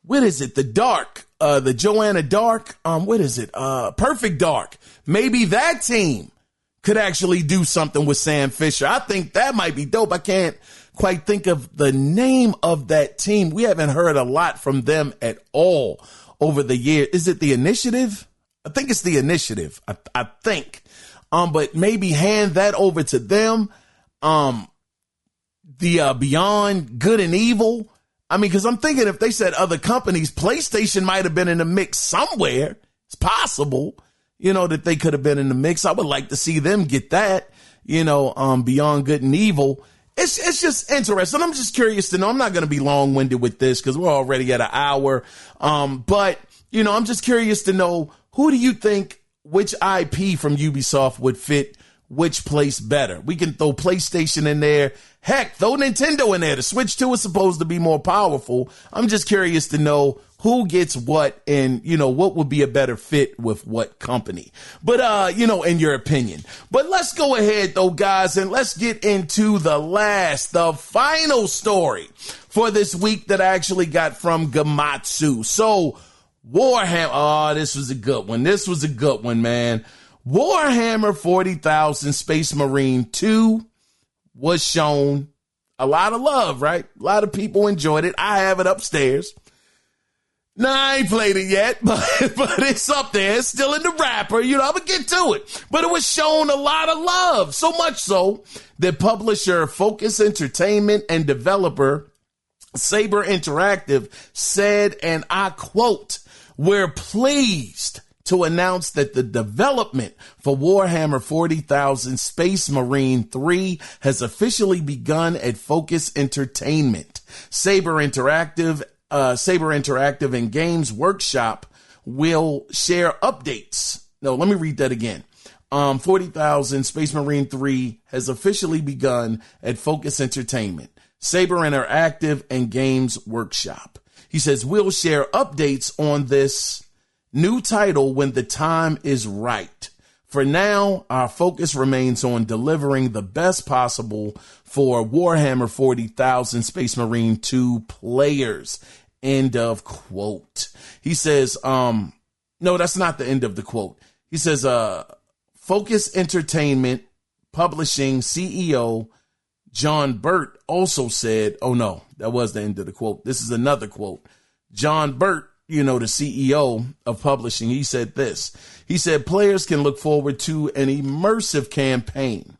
what is it? The Dark, the Joanna Dark. What is it? Perfect Dark. Maybe that team could actually do something with Sam Fisher. I think that might be dope. I can't quite think of the name of that team. We haven't heard a lot from them at all over the year. Is it the Initiative? I think it's the Initiative. I think. But maybe hand that over to them. The Beyond Good and Evil. I mean, because I'm thinking if they said other companies, PlayStation might have been in the mix somewhere. It's possible, that they could have been in the mix. I would like to see them get that, Beyond Good and Evil. It's just interesting. I'm just curious to know. I'm not going to be long-winded with this because we're already at an hour. But, I'm just curious to know, who do you think, which IP from Ubisoft would fit which place better? We can throw PlayStation in there. Heck, throw Nintendo in there. The Switch 2 is supposed to be more powerful. I'm just curious to know who gets what and, what would be a better fit with what company. But, in your opinion. But let's go ahead, though, guys, and let's get into the final story for this week that I actually got from Gematsu. So, Warhammer. Oh, this was a good one. This was a good one, man. Warhammer 40,000 Space Marine 2 was shown. A lot of love, right? A lot of people enjoyed it. I have it upstairs. Nah, I ain't played it yet, but it's up there. It's still in the wrapper. I'm going to get to it. But it was shown a lot of love. So much so that publisher Focus Entertainment and developer Saber Interactive said, and I quote, "We're pleased to announce that the development for Warhammer 40,000 Space Marine 3 has officially begun at Focus Entertainment. Saber Interactive and Games Workshop will share updates." No, let me read that again. 40,000 Space Marine 3 has officially begun at Focus Entertainment, Saber Interactive and Games Workshop. He says, "We'll share updates on this new title when the time is right. For now, our focus remains on delivering the best possible for Warhammer 40,000 Space Marine 2 players." End of quote. He says, no, that's not the end of the quote. He says, Focus Entertainment Publishing CEO John Burt also said, oh no, that was the end of the quote. This is another quote. John Burt, the CEO of publishing, he said this. He said, "Players can look forward to an immersive campaign,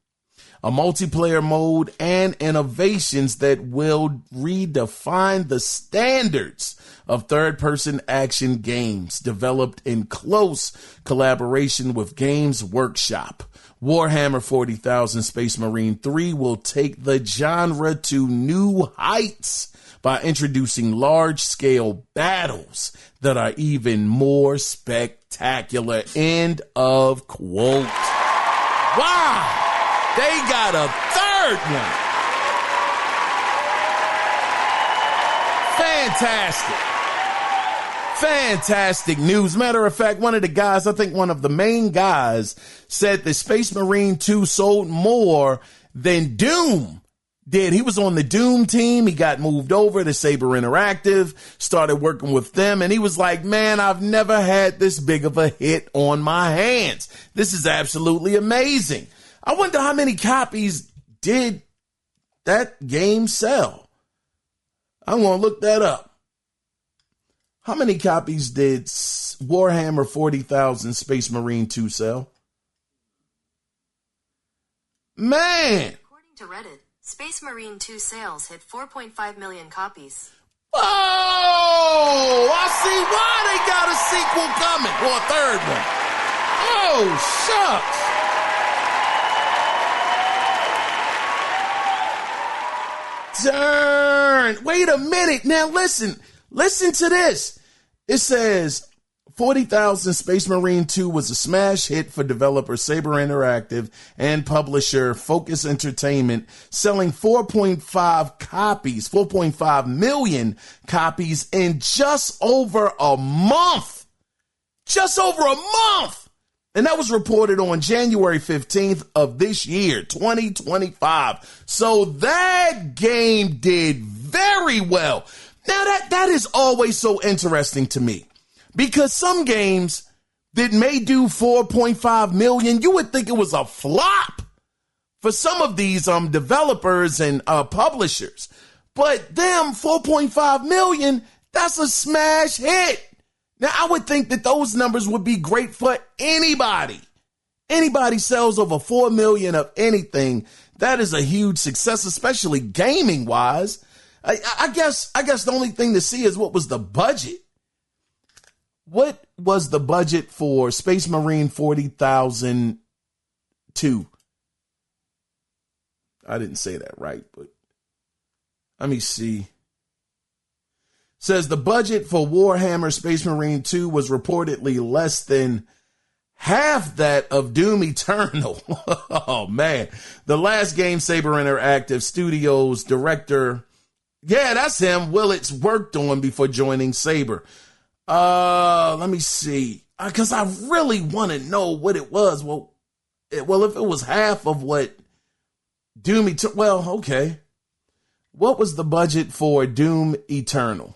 a multiplayer mode, and innovations that will redefine the standards of third-person action games developed in close collaboration with Games Workshop. Warhammer 40,000 Space Marine 3 will take the genre to new heights by introducing large-scale battles that are even more spectacular." End of quote. Wow! They got a third one. Fantastic news. Matter of fact, one of the guys, I think one of the main guys, said that Space Marine 2 sold more than Doom did. He was on the Doom team. He got moved over to Saber Interactive, started working with them, and he was like, "Man, I've never had this big of a hit on my hands. This is absolutely amazing." I wonder how many copies did that game sell? I'm going to look that up. How many copies did Warhammer 40,000 Space Marine 2 sell? Man! According to Reddit, Space Marine 2 sales hit 4.5 million copies. Oh, I see why they got a sequel coming, or a third one. Oh, shucks. Darn. Wait a minute. Now listen to this. It says 40,000 Space Marine 2 was a smash hit for developer Saber Interactive and publisher Focus Entertainment, selling 4.5 million copies in just over a month. Just over a month. And that was reported on January 15th of this year, 2025. So that game did very well. Now that is always so interesting to me, because some games that may do 4.5 million, you would think it was a flop for some of these developers and publishers. But them 4.5 million, that's a smash hit. Now, I would think that those numbers would be great for anybody. Anybody sells over 4 million of anything, that is a huge success, especially gaming wise. I guess the only thing to see is what was the budget. What was the budget for Space Marine 40,002? I didn't say that right, but let me see. Says the budget for Warhammer Space Marine 2 was reportedly less than half that of Doom Eternal. Oh, man. The last game Saber Interactive Studios director, yeah, that's him, Willits, worked on before joining Saber. Let me see. Because I really want to know what it was. Well, if it was half of what Doom Eternal, well, okay. What was the budget for Doom Eternal?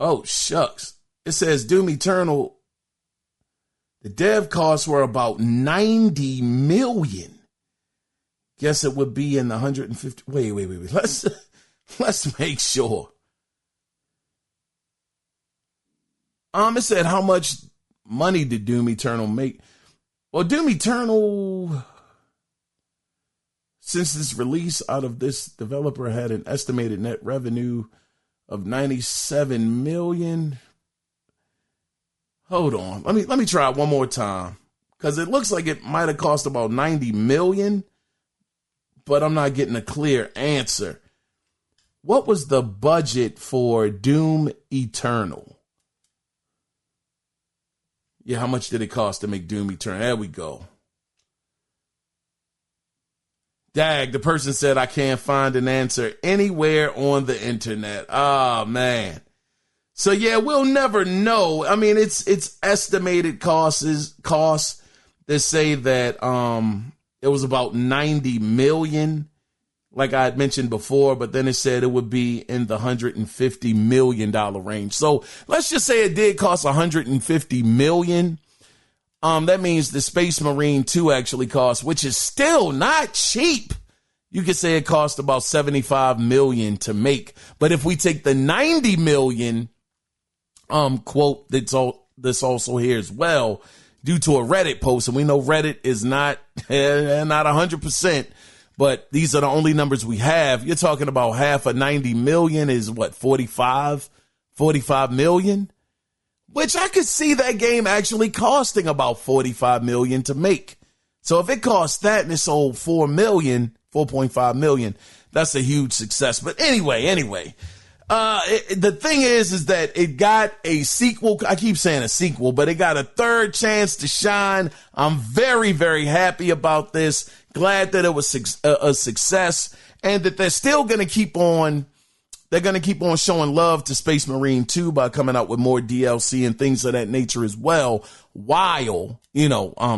Oh, shucks. It says Doom Eternal, the dev costs were about 90 million. Guess it would be in the 150. Wait. Let's make sure. It said how much money did Doom Eternal make? Well, Doom Eternal, since its release out of this developer, had an estimated net revenue of 97 million. Hold on. Let me try it one more time, because it looks like it might have cost about 90 million, but I'm not getting a clear answer. What was the budget for Doom Eternal? Yeah, how much did it cost to make Doom Eternal? There we go. Dag, the person said I can't find an answer anywhere on the internet. Oh, man. So, yeah, we'll never know. I mean, it's estimated costs that say that it was about 90 million, like I had mentioned before, but then it said it would be in the $150 million range. So let's just say it did cost $150 million. That means the Space Marine 2 actually cost, which is still not cheap. You could say it cost about 75 million to make. But if we take the 90 million quote that's also here as well, due to a Reddit post, and we know Reddit is not 100%, but these are the only numbers we have. You're talking about half of 90 million is what, 45 million? Which I could see that game actually costing about 45 million to make. So if it costs that and it sold 4.5 million, that's a huge success. But anyway, the thing is that it got a sequel. I keep saying a sequel, but it got a third chance to shine. I'm very, very happy about this. Glad that it was a success, and that they're still going to keep on. They're going to keep on showing love to Space Marine 2 by coming out with more DLC and things of that nature as well, while,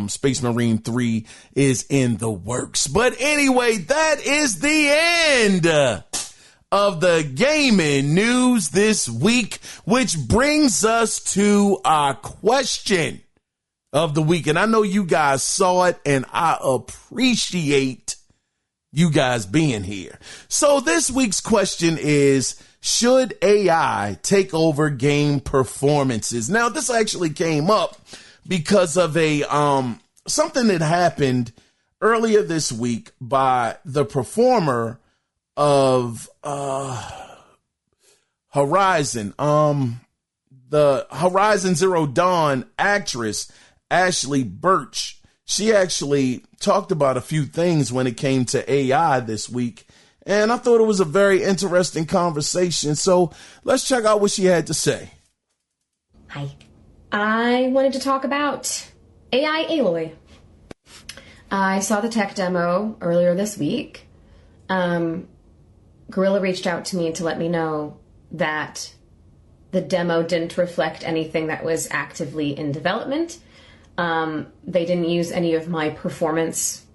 Space Marine 3 is in the works. But anyway, that is the end of the gaming news this week, which brings us to our question of the week. And I know you guys saw it, and I appreciate you guys being here. So this week's question is, should AI take over game performances? Now, this actually came up because of a something that happened earlier this week by the performer of Horizon, the Horizon Zero Dawn actress Ashley Birch. She actually talked about a few things when it came to AI this week, and I thought it was a very interesting conversation. So let's check out what she had to say. Hi. I wanted to talk about AI Aloy. I saw the tech demo earlier this week. Gorilla reached out to me to let me know that The demo didn't reflect anything that was actively in development. They didn't use any of my performance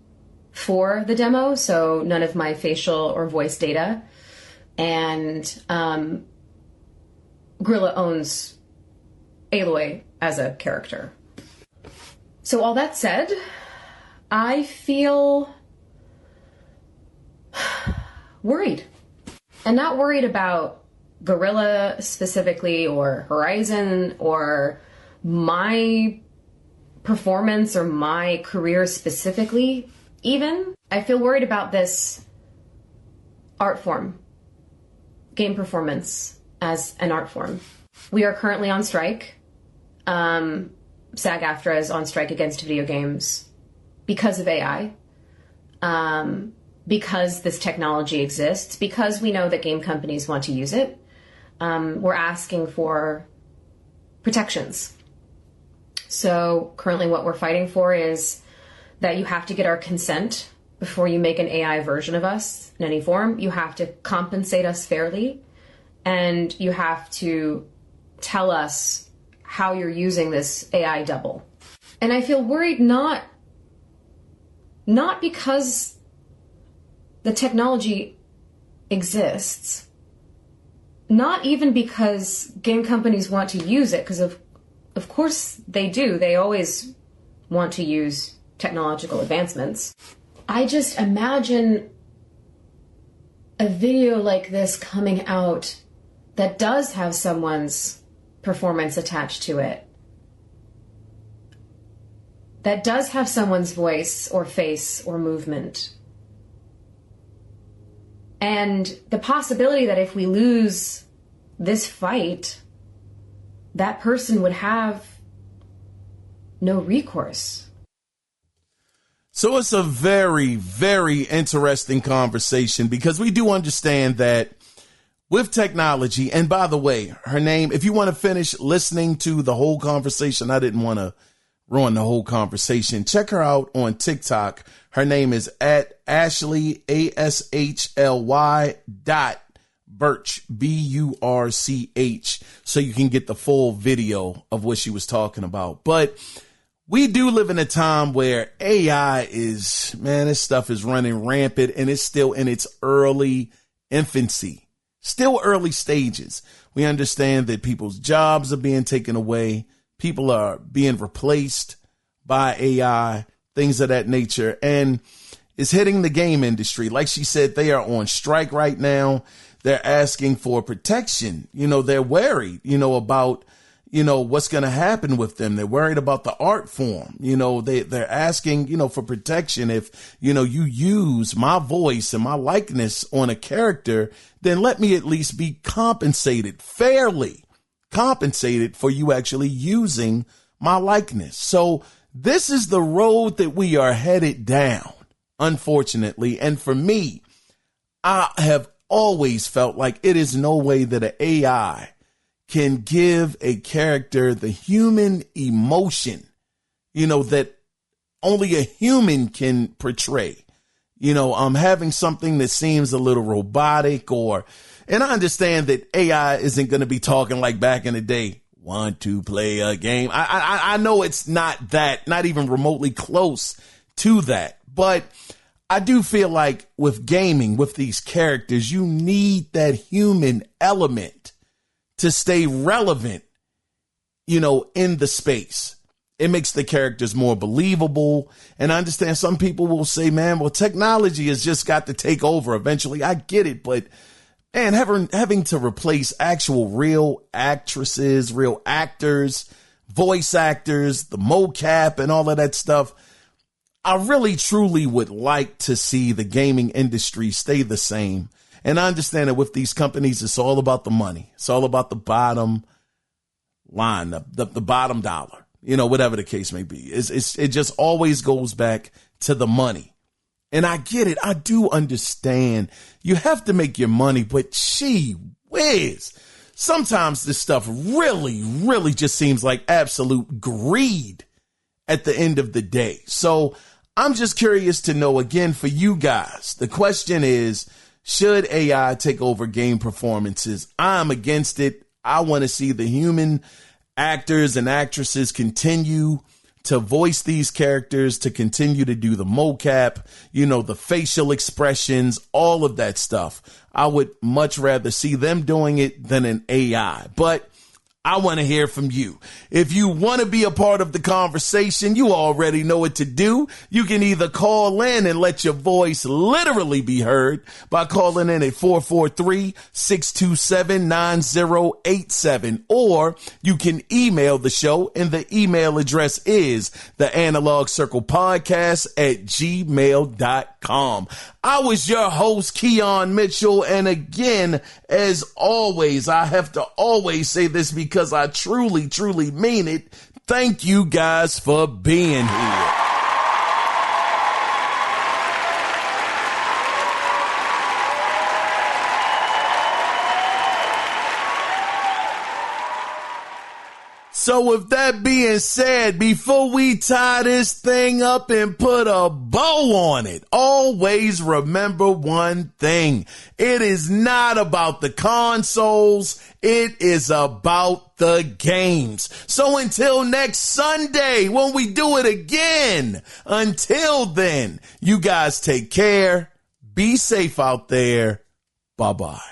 for the demo, so none of my facial or voice data. And Guerrilla owns Aloy as a character. So all that said, I feel worried. And not worried about Guerrilla specifically or Horizon or my performance or my career specifically even. I feel worried about this art form, game performance as an art form. We are currently on strike. SAG-AFTRA is on strike against video games because of AI. Because this technology exists, because we know that game companies want to use it. We're asking for protections. So currently what we're fighting for is that you have to get our consent before you make an AI version of us in any form. You have to compensate us fairly, and you have to tell us how you're using this AI double. And I feel worried not because the technology exists, not even because game companies want to use it, because of course they do. They always want to use technological advancements. I just imagine a video like this coming out that does have someone's performance attached to it, that does have someone's voice or face or movement. And the possibility that if we lose this fight, that person would have no recourse. So it's a very, very interesting conversation because we do understand that with technology, and by the way, her name, if you want to finish listening to the whole conversation, I didn't want to ruin the whole conversation. Check her out on TikTok. Her name is at Ashly, ASHLY .Burch, BURCH, so you can get the full video of what she was talking about. But we do live in a time where AI is, man, this stuff is running rampant and it's still in its early infancy, still early stages. We understand that people's jobs are being taken away. People are being replaced by AI, things of that nature, and it's hitting the game industry. Like she said, they are on strike right now. They're asking for protection. They're worried, about, what's going to happen with them. They're worried about the art form. They're asking, for protection. If, you use my voice and my likeness on a character, then let me at least be compensated fairly. Compensated for you actually using my likeness. So this is the road that we are headed down, unfortunately. And for me, I have always felt like it is no way that an AI can give a character the human emotion, that only a human can portray. Having something that seems a little robotic and I understand that AI isn't going to be talking like back in the day, want to play a game. I know it's not that, not even remotely close to that. But I do feel like with gaming, with these characters, you need that human element to stay relevant, in the space. It makes the characters more believable. And I understand some people will say, man, well, technology has just got to take over eventually. I get it, but and having to replace actual real actresses, real actors, voice actors, the mocap and all of that stuff. I really, truly would like to see the gaming industry stay the same. And I understand that with these companies, it's all about the money. It's all about the bottom line, the bottom dollar, whatever the case may be. It just always goes back to the money. And I get it. I do understand you have to make your money, but gee whiz, sometimes this stuff really, really just seems like absolute greed at the end of the day. So I'm just curious to know, again, for you guys, the question is, should AI take over game performances? I'm against it. I want to see the human actors and actresses continue to voice these characters, to continue to do the mocap, the facial expressions, all of that stuff. I would much rather see them doing it than an AI. But I want to hear from you. If you want to be a part of the conversation, you already know what to do. You can either call in and let your voice literally be heard by calling in at 443-627-9087, or you can email the show, and the email address is theanalogcirclepodcast@gmail.com. I was your host, Keon Mitchell, and again, as always, I have to always say this because I truly, truly mean it. Thank you guys for being here. So with that being said, before we tie this thing up and put a bow on it, always remember one thing. It is not about the consoles. It is about the games. So until next Sunday, when we do it again, until then, you guys take care. Be safe out there. Bye-bye.